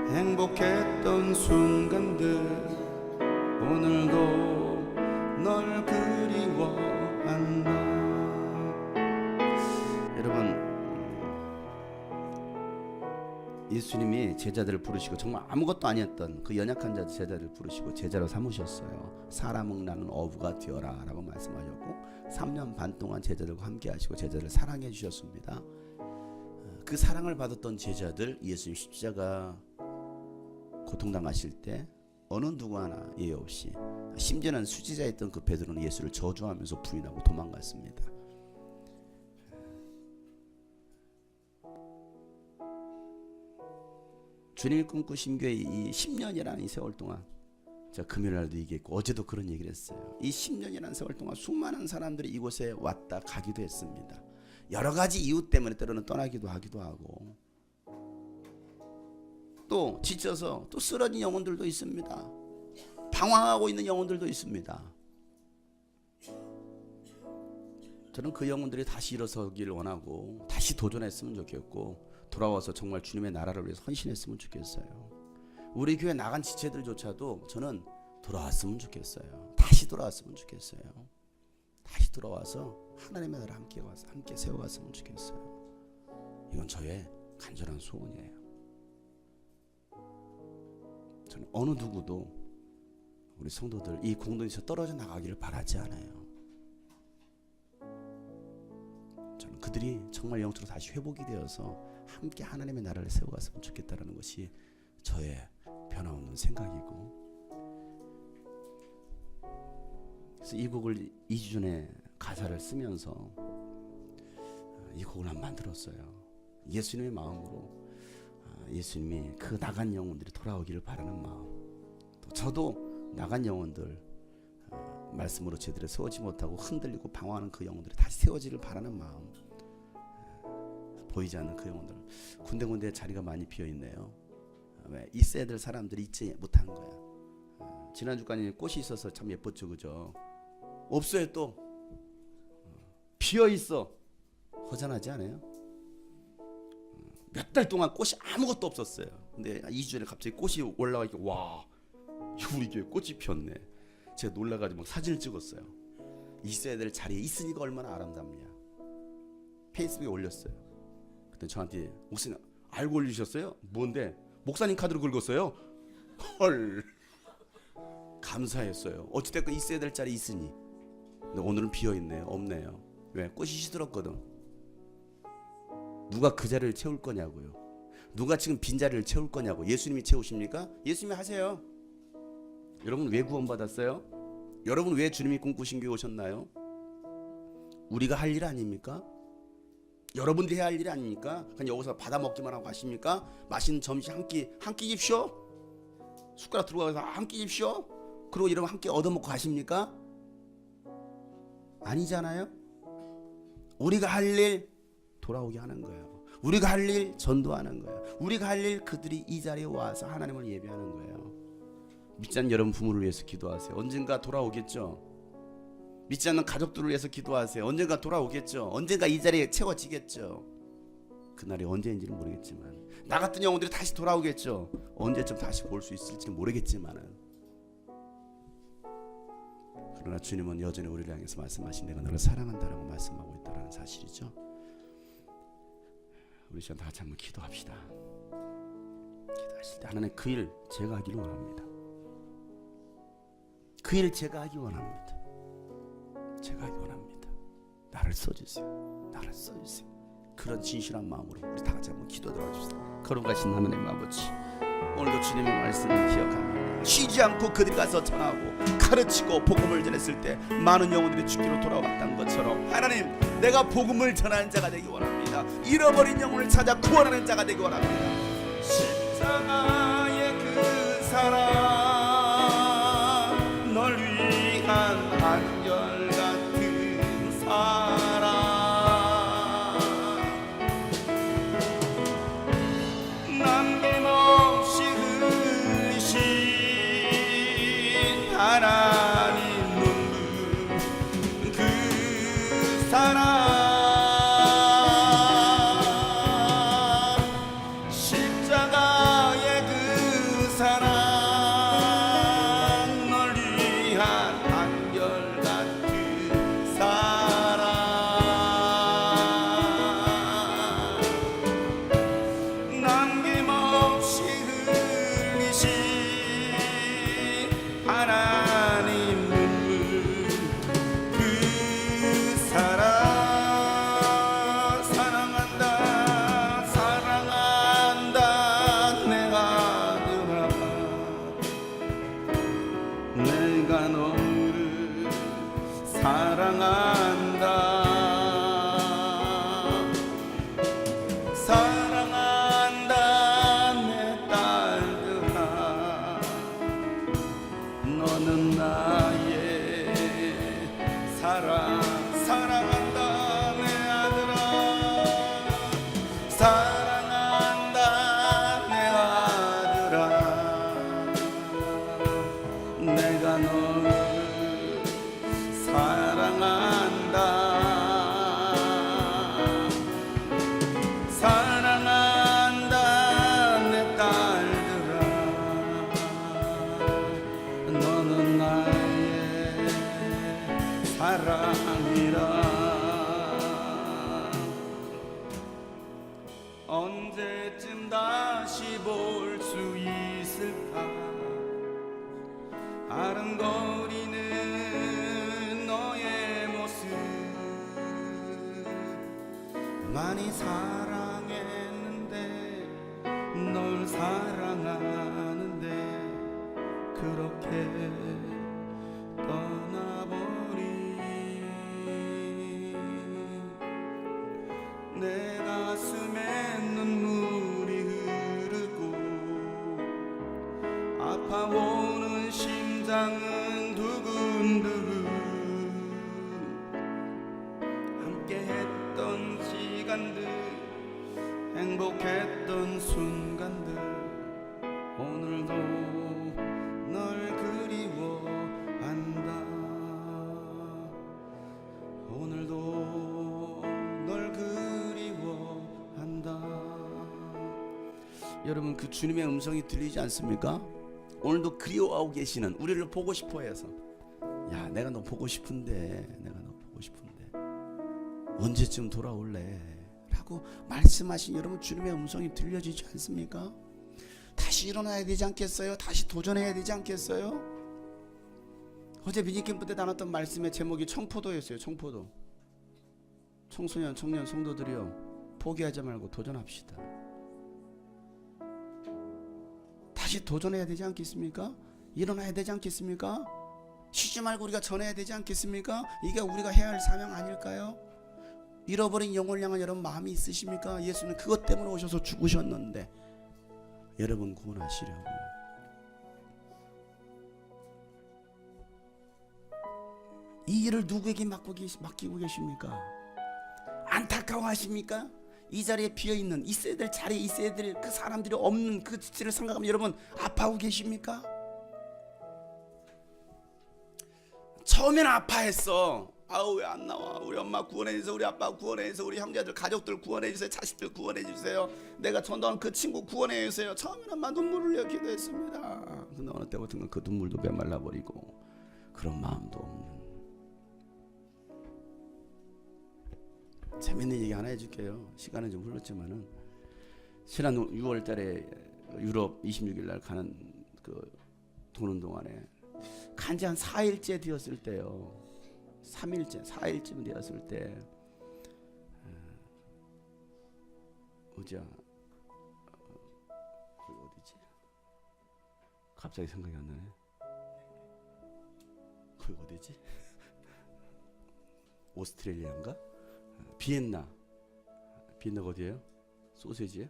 Speaker 2: 행복했던 순간들 오늘도 널 그리워한다.
Speaker 1: 여러분, 예수님이 제자들을 부르시고 정말 아무것도 아니었던 그 연약한 제자들을 부르시고 제자로 삼으셨어요. 사람을 낳는 어부가 되어라 라고 말씀하셨고 3년 반 동안 제자들과 함께 하시고 제자들을 사랑해 주셨습니다. 그 사랑을 받았던 제자들, 예수님 십자가 고통당하실 때 어느 누구 하나 예외 없이, 심지어는 수지자였던 그 베드로는 예수를 저주하면서 부인하고 도망갔습니다. 주님을 꿈꾸신 교회 이 10년이라는 이 세월 동안, 제가 금요일날도 얘기했고 어제도 그런 얘기를 했어요. 이 10년이라는 세월 동안 수많은 사람들이 이곳에 왔다 가기도 했습니다. 여러 가지 이유 때문에 때로는 떠나기도 하기도 하고, 또 지쳐서 또 쓰러진 영혼들도 있습니다. 방황하고 있는 영혼들도 있습니다. 저는 그 영혼들이 다시 일어서길 원하고 다시 도전했으면 좋겠고 돌아와서 정말 주님의 나라를 위해서 헌신했으면 좋겠어요. 우리 교회 나간 지체들조차도 저는 돌아왔으면 좋겠어요. 다시 돌아왔으면 좋겠어요. 다시 돌아와서 하나님의 나라 함께 세워갔으면 좋겠어요. 이건 저의 간절한 소원이에요. 저는 어느 누구도 우리 성도들 이 공동체에서 떨어져 나가기를 바라지 않아요. 저는 그들이 정말 영적으로 다시 회복이 되어서 함께 하나님의 나라를 세워갔으면 좋겠다는 것이 저의 변함없는 생각이고, 그래서 이 곡을 2주 전에 가사를 쓰면서 이 곡을 한 만들었어요. 예수님의 마음으로 예수님이 그 나간 영혼들이 돌아오기를 바라는 마음, 또 저도 나간 영혼들 말씀으로 제대로 세워지 못하고 흔들리고 방황하는 그 영혼들이 다시 세워지를 바라는 마음, 보이지 않는 그 영혼들, 군데군데 자리가 많이 비어있네요. 왜? 있어야 될 사람들이 있지 못한 거야. 지난주까지 꽃이 있어서 참 예뻤죠, 그죠? 없어요. 또 비어있어. 허전하지 않아요? 몇 달 동안 꽃이 아무것도 없었어요. 근데 2주 전에 갑자기 꽃이 올라가니까 와, 우리 교회 꽃이 피었네. 제가 놀라가지고 막 사진을 찍었어요. 있어야 될 자리에 있으니까 얼마나 아름답냐. 페이스북에 올렸어요. 그때 저한테 목사님 알고 올리셨어요? 뭔데? 목사님 카드로 긁었어요? 헐, 감사했어요. 어찌됐건 있어야 될 자리 있으니. 근데 오늘은 비어있네요. 없네요. 왜? 꽃이 시들었거든. 누가 그 자리를 채울 거냐고요. 누가 지금 빈 자리를 채울 거냐고. 예수님이 채우십니까? 예수님이 하세요. 여러분 왜 구원받았어요? 여러분 왜 주님이 꿈꾸신 교회 오셨나요? 우리가 할 일 아닙니까? 여러분들이 해야 할 일 아닙니까? 그냥 여기서 받아 먹기만 하고 가십니까? 맛있는 점심 한 끼 줍쇼? 숟가락 들고 가서 한 끼 줍쇼? 그리고 이러면 한 끼 얻어먹고 가십니까? 아니잖아요. 우리가 할 일 돌아오게 하는 거예요. 우리가 할 일 전도하는 거예요. 우리가 할 일 그들이 이 자리에 와서 하나님을 예배하는 거예요. 믿지 않는 여러분 부모를 위해서 기도하세요. 언젠가 돌아오겠죠. 믿지 않는 가족들을 위해서 기도하세요. 언젠가 돌아오겠죠. 언젠가 이 자리에 채워지겠죠. 그날이 언제인지는 모르겠지만 나 같은 영혼들이 다시 돌아오겠죠. 언제쯤 다시 볼 수 있을지는 모르겠지만은, 그러나 주님은 여전히 우리를 향해서 말씀하신 내가 너를 사랑한다라고 말씀하고 있다는 사실이죠. 우리 시간 다 같이 한번 기도합시다. 기도하실 때 하나님 그 일 제가 하기를 원합니다. 그 일 제가 하기 원합니다. 제가 하기 원합니다. 나를 써주세요. 나를 써주세요. 그런 진실한 마음으로 우리 다 같이 한번 기도 들어줍시다. 거룩하신 하나님 아버지, 오늘도 주님의 말씀을 기억합니다. 쉬지 않고 그들이 가서 전하고 가르치고 복음을 전했을 때 많은 영혼들이 주께로 돌아왔던 것처럼 하나님, 내가 복음을 전하는 자가 되기 원합니다. 잃어버린 영혼을 찾아 구원하는 자가 되기 원합니다.
Speaker 2: 십자가의 그 사랑, 널 위한 한결같은 사랑, 남김없이 흘리신 하나님 눈물, 그 사랑, 십자가의 그 사랑, 널 위한 한결같은 사랑, 남김없이 흘리신 하나님 눈물, 그 사랑, 사랑한다 사랑한다 내가 내가 너를 사랑한다 사랑한다 내 딸들아, 너는 나의 사랑, 사랑한다 내 아들아, 사랑한다 내 아들아, 내가 너를 사랑한다 사랑한다 내 딸들아, 너는 나의 사랑이라. 언제쯤 다시 볼 수 있을까, 아른거리는 너의 모습, 많이 사랑했는데 널 사랑하는데 그렇게 떠나버린 내 가슴에 눈물이 흐르고 아파오는 심장은 두근두근, 함께했던 시간들, 행복했던 순간들, 오늘도 널 그리워한다. 오늘도 널 그리워한다.
Speaker 1: 여러분 그 주님의 음성이 들리지 않습니까? 오늘도 그리워하고 계시는 우리를 보고 싶어 해서, 야 내가 너 보고 싶은데, 내가 너 보고 싶은데 언제쯤 돌아올래? 라고 말씀하신 여러분 주님의 음성이 들려지지 않습니까? 다시 일어나야 되지 않겠어요? 다시 도전해야 되지 않겠어요? 어제 미니캠프 때 나눴던 말씀의 제목이 청포도였어요. 청포도. 청소년, 청년, 성도들이요, 포기하지 말고 도전합시다. 다시 도전해야 되지 않겠습니까? 일어나야 되지 않겠습니까? 쉬지 말고 우리가 전해야 되지 않겠습니까? 이게 우리가 해야 할 사명 아닐까요? 잃어버린 영혼을 향한 여러분 마음이 있으십니까? 예수는 그것 때문에 오셔서 죽으셨는데 여러분 구원하시려고. 이 일을 누구에게 맡기고 계십니까? 안타까워하십니까? 이 자리에 비어있는, 있어야 될 자리에 있어야 될 그 사람들이 없는 그 지체를 생각하면 여러분 아파하고 계십니까? 처음에는 아파했어. 아우 왜 안 나와? 우리 엄마 구원해주세요, 우리 아빠 구원해주세요, 우리 형제들 가족들 구원해주세요, 자식들 구원해주세요, 내가 전도하는 그 친구 구원해주세요. 처음에는 막 눈물을 흘려 기도했습니다. 근데 어느 때부터는 그 눈물도 메말라버리고 그런 마음도 없는. 재밌는 얘기 하나 해줄게요. 시간은 좀 흘렀지만은 지난 6월달에 유럽 26일 날 가는 그 도는 동안에 간지 한 4일째 되었을 때요, 3일째 4일쯤 되었을 때 어디야, 거기 어디지? 갑자기 생각이 안 나네. 거기 어디지? 오스트레일리아인가? 비엔나가 어디예요? 소세지예요?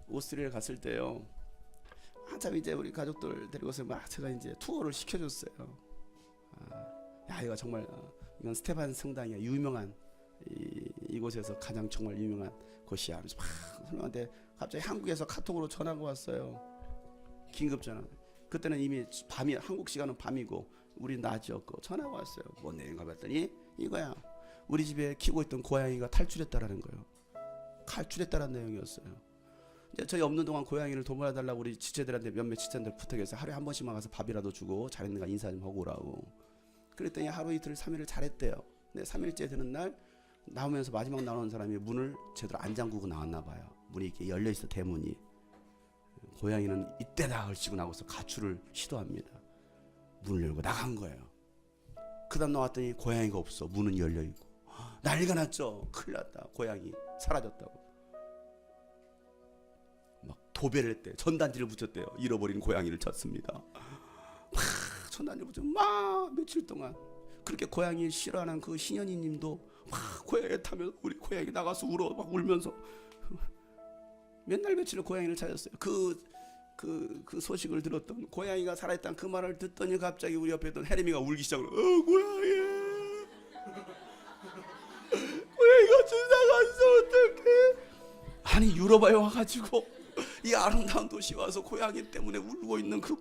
Speaker 1: 오스트레일리아 갔을 때요, 한참 이제 우리 가족들 데리고서 막 제가 이제 투어를 시켜줬어요. 야 이거 정말 이건 스테반 성당이야, 유명한 이곳에서 가장 정말 유명한 곳이야 하면서 막 설명하는데 갑자기 한국에서 카톡으로 전화가 왔어요. 긴급 전화. 그때는 이미 밤이, 한국 시간은 밤이고 우리 낮이었고 전화가 왔어요. 뭔 내용인가 봤더니 이거야, 우리 집에 키우고 있던 고양이가 탈출했다라는 거예요. 탈출했다라는 내용이었어요. 이제 저희 없는 동안 고양이를 돌봐달라고 우리 지체들한테 몇몇 지체들 부탁해서 하루에 한 번씩만 가서 밥이라도 주고 잘했는가 인사 좀 하고 오라고. 그랬더니 하루 이틀 3일을 잘했대요. 근데 3일째 되는 날 나오면서 마지막 나오는 사람이 문을 제대로 안 잠그고 나왔나 봐요. 문이 이렇게 열려 있어, 대문이. 고양이는 이때다 걸치고 나고서 가출을 시도합니다. 문을 열고 나간 거예요. 그 다음 나왔더니 고양이가 없어. 문은 열려 있고. 난리가 났죠. 큰일 났다. 고양이 사라졌다고. 막 도배를 했대. 전단지를 붙였대요. 잃어버린 고양이를 찾습니다. 막 전단지를 붙여 막 며칠 동안. 그렇게 고양이 싫어하는 그 신현이님도 막 고양이 타면서 우리 고양이 나가서 울어 막 울면서 맨날 며칠을 고양이를 찾았어요. 그 소식을 들었던, 고양이가 살아있다는 그 말을 듣더니 갑자기 우리 옆에 있던 혜림이가 울기 시작을. 고양이 고양이가 주사갔어 어떡해. 아니 유럽에 와가지고 이 아름다운 도시 와서 고양이 때문에 울고 있는 그,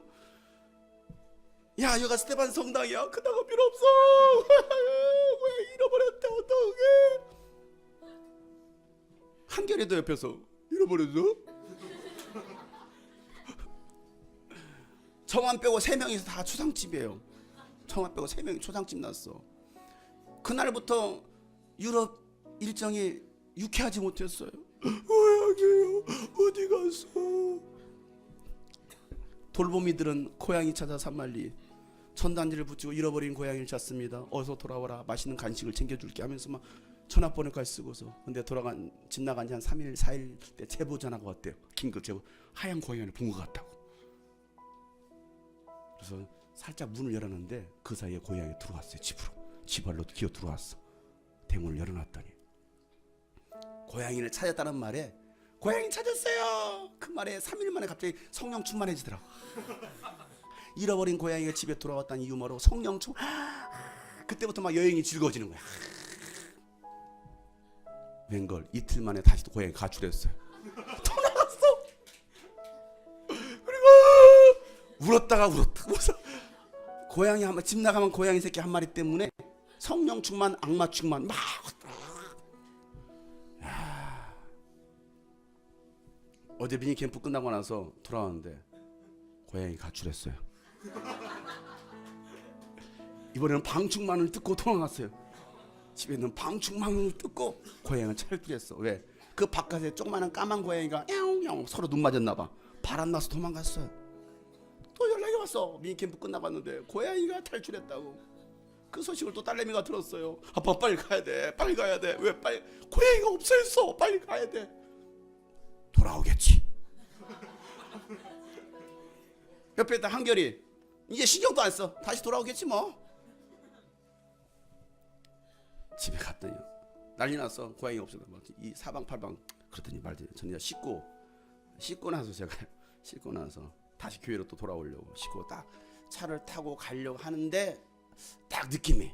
Speaker 1: 야 여기가 스테반 성당이야, 그다가 필요 없어. 고양이 잃어버렸대 어떡해. 한결이도 옆에서 잃어버렸어? 저만 빼고 3명이서 다 초상집이에요. 저만 빼고 3명이 초상집 났어. 그날부터 유럽 일정이 유쾌하지 못했어요. 고양이요 어디 갔어? 돌보미들은 고양이 찾아 산말리 전단지를 붙이고 잃어버린 고양이를 찾습니다. 어서 돌아와라, 맛있는 간식을 챙겨줄게 하면서 막 전화번호까지 쓰고서. 근데 집 나간 지 한 3일 4일 때 제보 전화가 왔대요. 긴급 제보. 하얀 고양이를 본 것 같다고. 그래서 살짝 문을 열었는데 그 사이에 고양이 들어왔어요. 집으로. 집안로 기어 들어왔어. 대문을 열어놨더니 고양이를 찾았다는 말에, 고양이 찾았어요 그 말에 3일 만에 갑자기 성령 충만해지더라고. 잃어버린 고양이가 집에 돌아왔다는 유머로 성령 충만. 그때부터 막 여행이 즐거워지는 거야. 웬걸 이틀 만에 다시 또 고양이 가출했어요. 또 나갔어. 그리고 울었다가 고양이 한 마리, 집 나가면 고양이 새끼 한 마리 때문에 성령 충만, 악마 충만 막. 어제 미니 캠프 끝나고 나서 돌아왔는데 고양이 가출했어요. 이번에는 방충만을 뜯고 도망갔어요. 집에 있는 방충망을 뜯고 고양이는 철들였어. 왜? 그 바깥에 조그마한 까만 고양이가 야옹야옹 서로 눈 맞았나 봐. 바람 나서 도망갔어요. 또 연락이 왔어. 미니캠프 끝나봤는데 고양이가 탈출했다고. 그 소식을 또 딸내미가 들었어요. 아빠 빨리 가야 돼. 빨리 가야 돼. 왜 빨리? 고양이가 없어졌어. 빨리 가야 돼. 돌아오겠지. 옆에 있던 한결이 이제 신경도 안 써. 다시 돌아오겠지 뭐. 집에 갔더니 난리 났어. 고양이 없어서 이 사방팔방 그랬더니 말더니 저는 씻고 나서 씻고 나서 다시 교회로 또 돌아오려고 씻고 딱 차를 타고 가려고 하는데 딱 느낌이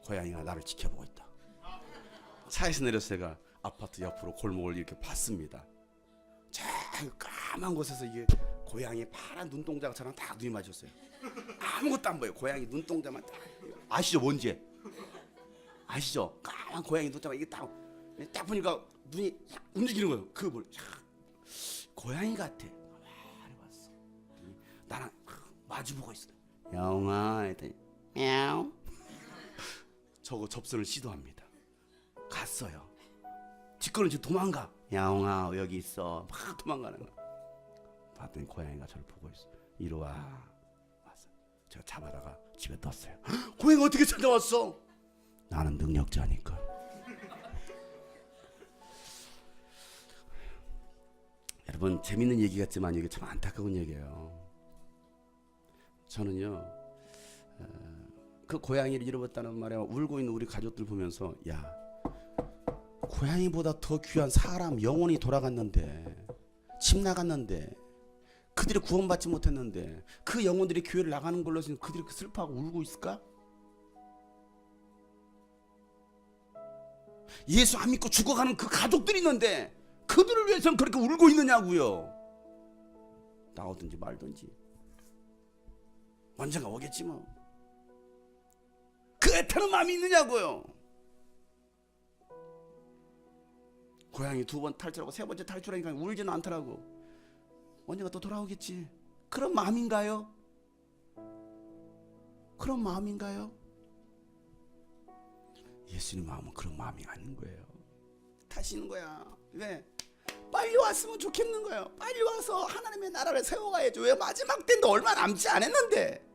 Speaker 1: 고양이가 나를 지켜보고 있다. 차에서 내려서 제가 아파트 옆으로 골목을 이렇게 봤습니다. 저 까만 곳에서 이게 고양이 파란 눈동자처럼 딱 눈이 맞았어요. 아무것도 안 보여요. 고양이 눈동자만 딱. 아시죠 뭔지? 아시죠? 까만 고양이 눈동자만 이게 딱 보니까 눈이 움직이는 거예요. 그거 뭘? 고양이 같아. 가만히 봤어. 나랑 마주보고 있어. 야옹아 했더니 야옹. 저거 접선을 시도합니다. 갔어요. 뒷걸음 지금 도망가. 야옹아 여기 있어. 막 도망가는 거. 봤더니 고양이가 저를 보고 있어. 이리 와. 왔어. 제가 잡아다가 집에 떴어요. 고양이 어떻게 찾아왔어? 나는 능력자니까. 여러분 재밌는 얘기 같지만 이게 참 안타까운 얘기예요. 저는요 그 고양이를 잃어버렸다는 말에 울고 있는 우리 가족들 보면서 야 고양이보다 더 귀한 사람 영혼이 돌아갔는데 집 나갔는데 그들이 구원받지 못했는데 그 영혼들이 교회를 나가는 걸로 해서 그들이 슬퍼하고 울고 있을까? 예수 안 믿고 죽어가는 그 가족들이 있는데 그들을 위해서는 그렇게 울고 있느냐고요. 나오든지 말든지 언젠가 오겠지 뭐. 그 애타는 마음이 있느냐고요. 고양이 2번 탈출하고 3번째 탈출하니까 울지는 않더라고. 언젠가 또 돌아오겠지. 그런 마음인가요? 그런 마음인가요? 예수님 마음은 그런 마음이 아닌 거예요. 타시는 거야. 왜? 빨리 왔으면 좋겠는 거예요. 빨리 와서 하나님의 나라를 세워가야죠. 왜? 마지막 때인데 얼마 남지 않았는데.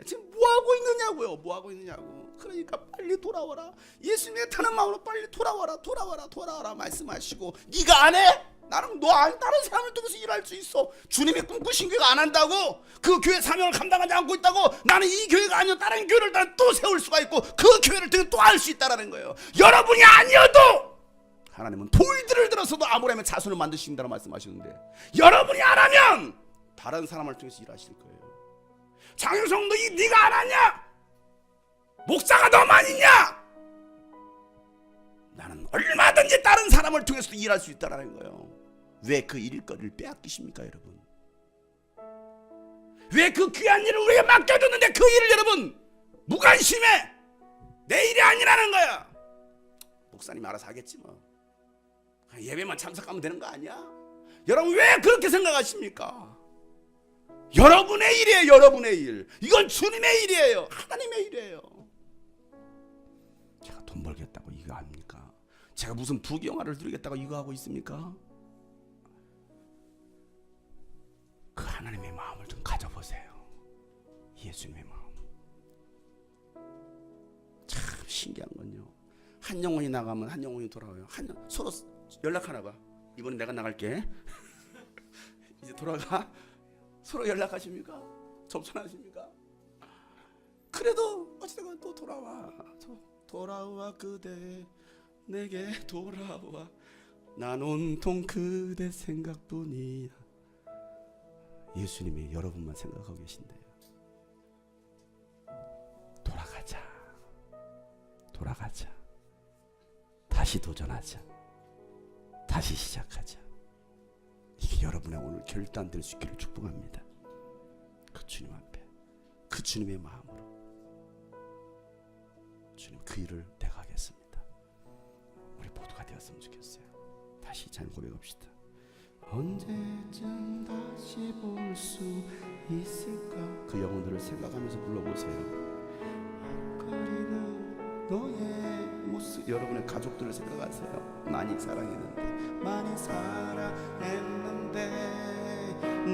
Speaker 1: 지금 뭐하고 있느냐고요. 뭐하고 있느냐고. 그러니까 빨리 돌아와라. 예수님의 타는 마음으로 빨리 돌아와라 말씀하시고 네가 안 해? 나는 다른 사람을 통해서 일할 수 있어. 주님이 꿈꾸신 교회가 안 한다고? 그 교회 사명을 감당하지 않고 있다고? 나는 이 교회가 아니라 다른 교회를 또 세울 수가 있고 그 교회를 통해 또 할 수 있다는 거예요. 여러분이 아니어도 하나님은 돌들을 들어서도 아브라함의 자손을 만드신다고 말씀하시는데 여러분이 안 하면 다른 사람을 통해서 일하실 거예요. 장효성 네가 안 하냐? 목사가 너만 있냐? 나는 얼마든지 다른 사람을 통해서도 일할 수 있다는 거예요. 왜 그 일거리를 빼앗기십니까 여러분? 왜 그 귀한 일을 우리에게 맡겨줬는데 그 일을 여러분 무관심해? 내 일이 아니라는 거야. 목사님 알아서 하겠지 뭐. 예배만 참석하면 되는 거 아니야? 여러분 왜 그렇게 생각하십니까? 여러분의 일이에요. 여러분의 일. 이건 주님의 일이에요. 하나님의 일이에요. 제가 돈 벌겠다고 이거 합니까? 제가 무슨 부경화를 누리겠다고 이거 하고 있습니까? 그 하나님의 마음을 좀 가져보세요. 예수님의 마음. 참 신기한 건요. 한 영혼이 나가면 한 영혼이 돌아와요. 서로 연락하나 봐. 이번에 내가 나갈게. 이제 돌아가. 서로 연락하십니까? 접선하십니까? 그래도 어찌됐건 또 돌아와 그대 내게 돌아와 난 온통 그대 생각뿐이야. 예수님이 여러분만 생각하고 계신데요. 돌아가자. 다시 도전하자. 다시 시작하자. 이게 여러분의 오늘 결단될 수 있기를 축복합니다. 그 주님 앞에 그 주님의 마음으로 주님 그 일을 내가 하겠습니다. 우리 모두가 되었으면 좋겠어요. 다시 잘 고백합시다. 언제쯤 다시 볼 수 있을까? 그 영혼들을 생각하면서 불러보세요. 거리는 너의 모습, 여러분의 가족들을 생각하세요. 많이 사랑했는데,
Speaker 2: 많이 사랑했는데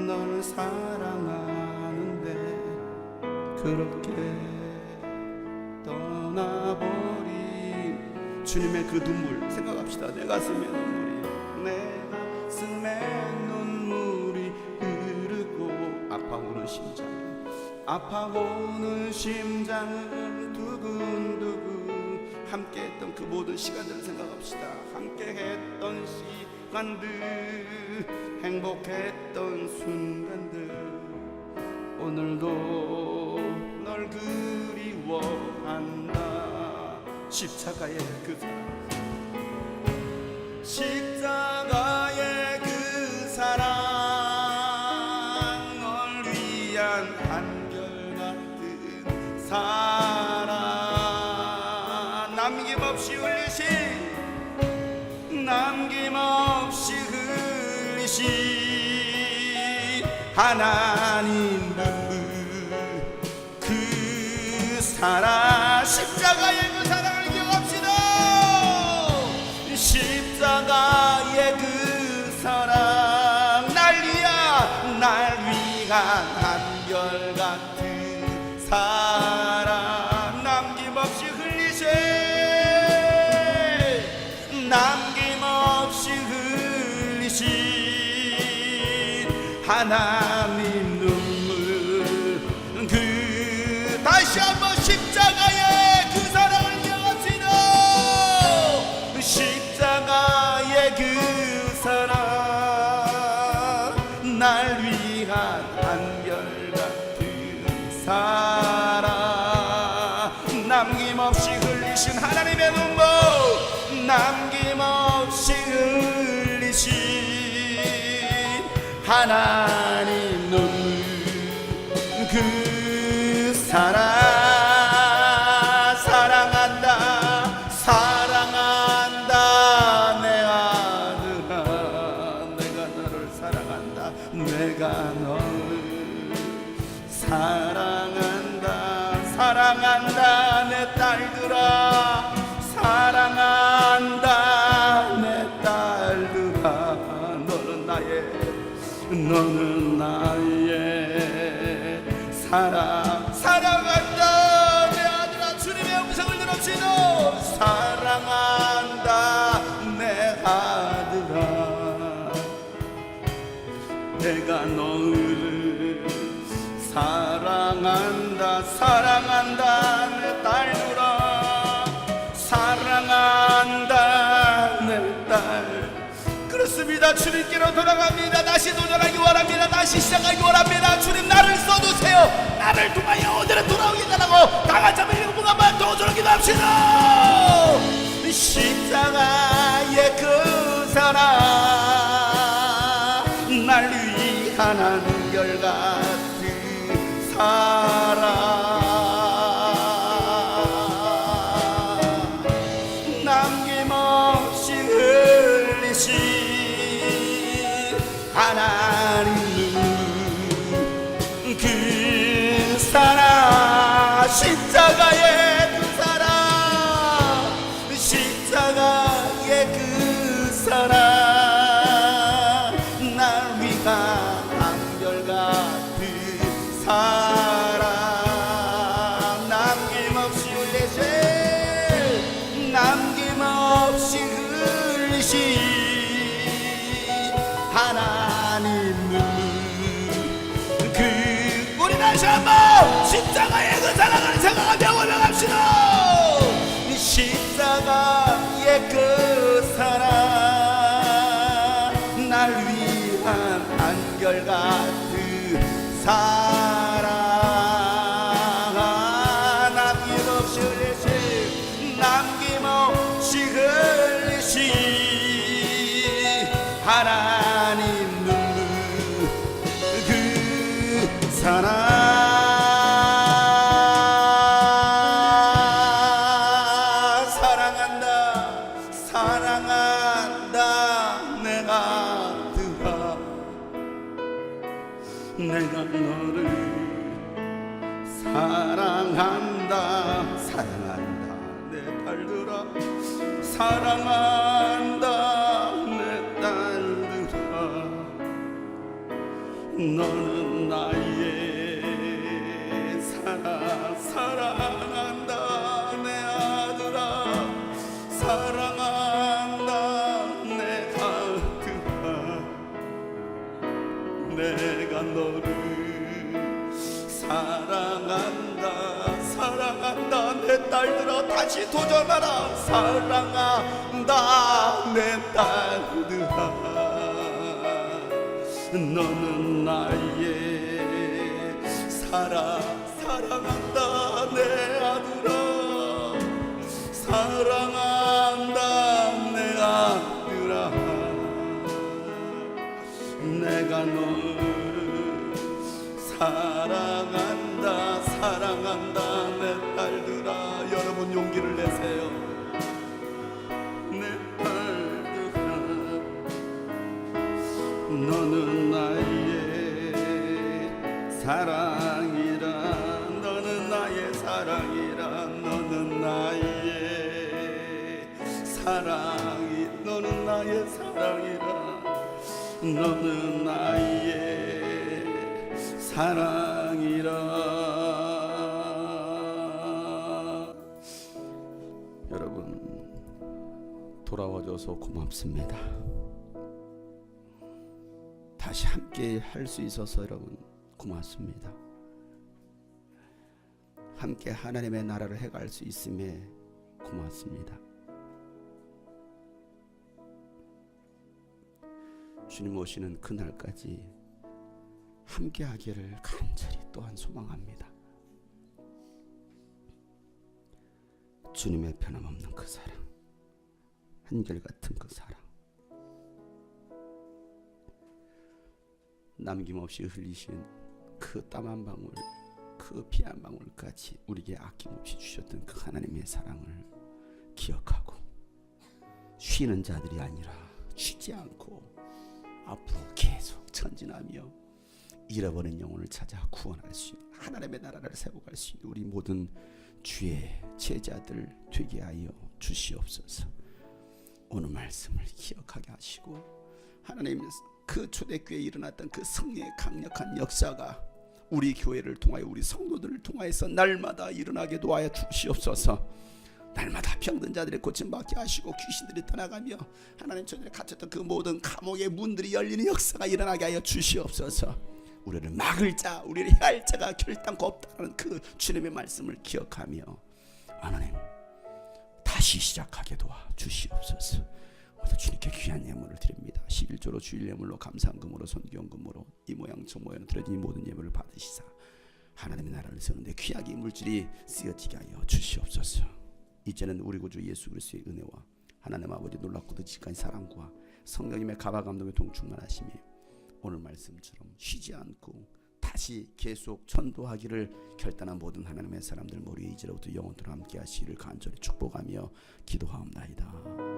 Speaker 2: 널 사랑하는데 그렇게 떠나버린
Speaker 1: 주님의 그 눈물 생각합시다. 내 가슴에 눈물이,
Speaker 2: 내 가슴에 눈물이 흐르고
Speaker 1: 아파오는 심장,
Speaker 2: 아파오는 심장을 두근두근
Speaker 1: 함께했던 그 모든 시간들을 생각합시다.
Speaker 2: 함께했던 시간들 행복했던 순간들 오늘도 널 그리워한다.
Speaker 1: 십자가의 그 사랑,
Speaker 2: 십자가의 그 사랑 널 위한 한결같은 사랑 남김없이 흘리신 하나님 눈물 그 사랑 십자가의 그 사랑을 기억합시다. 십자가의 그 사랑 날 위한 한결같은 사랑 남김없이 흘리신 하나님 눈물 그 다시 한번 십자가의 그 사랑을 기억합시다. 십자가의 그 사랑 날 위한 한결같은 사랑 남김없이 흘리신 하나님의 눈물 남김없이 흘리신 하나님 눈물 그 사랑 사랑한다 내 아들아 내가 너를 사랑한다 내가 너를 사랑한다 내 딸들아 사랑한다 내 딸들아 너는 나의 사랑한다 내 아들아 주님의 음성을 들읍시다. 사랑한다 내 아들아 내가 너를 사랑한다 내 딸들아 사랑한다 내 딸 그렇습니다. 주님께로 돌아갑니다. 다시 도전하기 원합니다. 다시 시작하기 원합니다. 주님 나를 써주세요. 나를 통하여 오늘은 돌아오기 달라고 다같이 한번 도전하기도 합시다. 십자가의 그 사랑 날 위한 한결같은 사랑 남김없이 흘리신 하나님 그 사랑 십자가의 그 사랑 십자가의 그 사랑 날 위한 한결같은 사랑 남김없이 흘리신 하나님 눈물 그 우리 다시 한번 십자가의 그 사랑을 생각하며 올라갑시다. 십자가의 그 사랑 날 위한 한결같은 사랑 남김없이 흘리신 하나님 눈물 그 사랑 사랑한다 내 아들아 내가 너를 사랑한다 내 사랑한다 내 딸들아 너는 나의 사랑한다 내 아들아 사랑한다 내 아들아 내가 너를 사랑한다 내 딸들아 다시 도전하라 사랑한다 내 딸들아 너는 나의 사랑한다 내 아들아 사랑한다 내 아들아 내가 너를 사랑한다 내 딸들아 여러분 용기를 내세요 내 딸들아 너는 나의 사랑이라 너는 나의 사랑이라 너는 나의 사랑이 너는 나의 사랑이라 너는 나의 사랑이라 여러분 돌아와줘서 고맙습니다. 다시 함께 할 수 있어서 여러분 고맙습니다. 함께 하나님의 나라를 해갈 수 있음에 고맙습니다. 주님 오시는 그날까지 함께 하기를 간절히 또한 소망합니다. 주님의 변함없는 그 사랑, 한결같은 그 사랑, 남김없이 흘리신 그 땀 한 방울, 그 피 한 방울까지 우리에게 아낌없이 주셨던 그 하나님의 사랑을 기억하고 쉬는 자들이 아니라 쉬지 않고 앞으로 계속 전진하며 잃어버린 영혼을 찾아 구원할 수 있는 하나님의 나라를 세워갈 수 있는 우리 모든 주의 제자들 되게 하여 주시옵소서. 오늘 말씀을 기억하게 하시고 하나님 그 초대교회에 일어났던 그 성령의 강력한 역사가 우리 교회를 통하여 우리 성도들을 통하여서 날마다 일어나게 도와여 주시옵소서. 날마다 병든 자들의 고침받게 하시고 귀신들이 떠나가며 하나님 전에 갇혔던 그 모든 감옥의 문들이 열리는 역사가 일어나게 하여 주시옵소서. 우리를 막을 자, 우리를 해할 자가 결단코 없다는 그 주님의 말씀을 기억하며 하나님 다시 시작하게 도와 주시옵소서. 오늘 주님께 귀한 예물을 드립니다. 11조로 주일 예물로 감사금으로 손경금으로 이 모양 저 모양 드려진 이 모든 예물을 받으시사 하나님의 나라를 세우는데 귀하게 물질이 쓰여지게 하여 주시옵소서. 이제는 우리 구주 예수 그리스도의 은혜와 하나님 아버지 놀랍고도 지극한 사랑과 성령님의 가바 감동의 동충만하심이 오늘 말씀처럼 쉬지 않고 다시 계속 전도하기를 결단한 모든 하나님의 사람들 머리에 이제로부터 영원토록 함께 하시기를 간절히 축복하며 기도하옵나이다.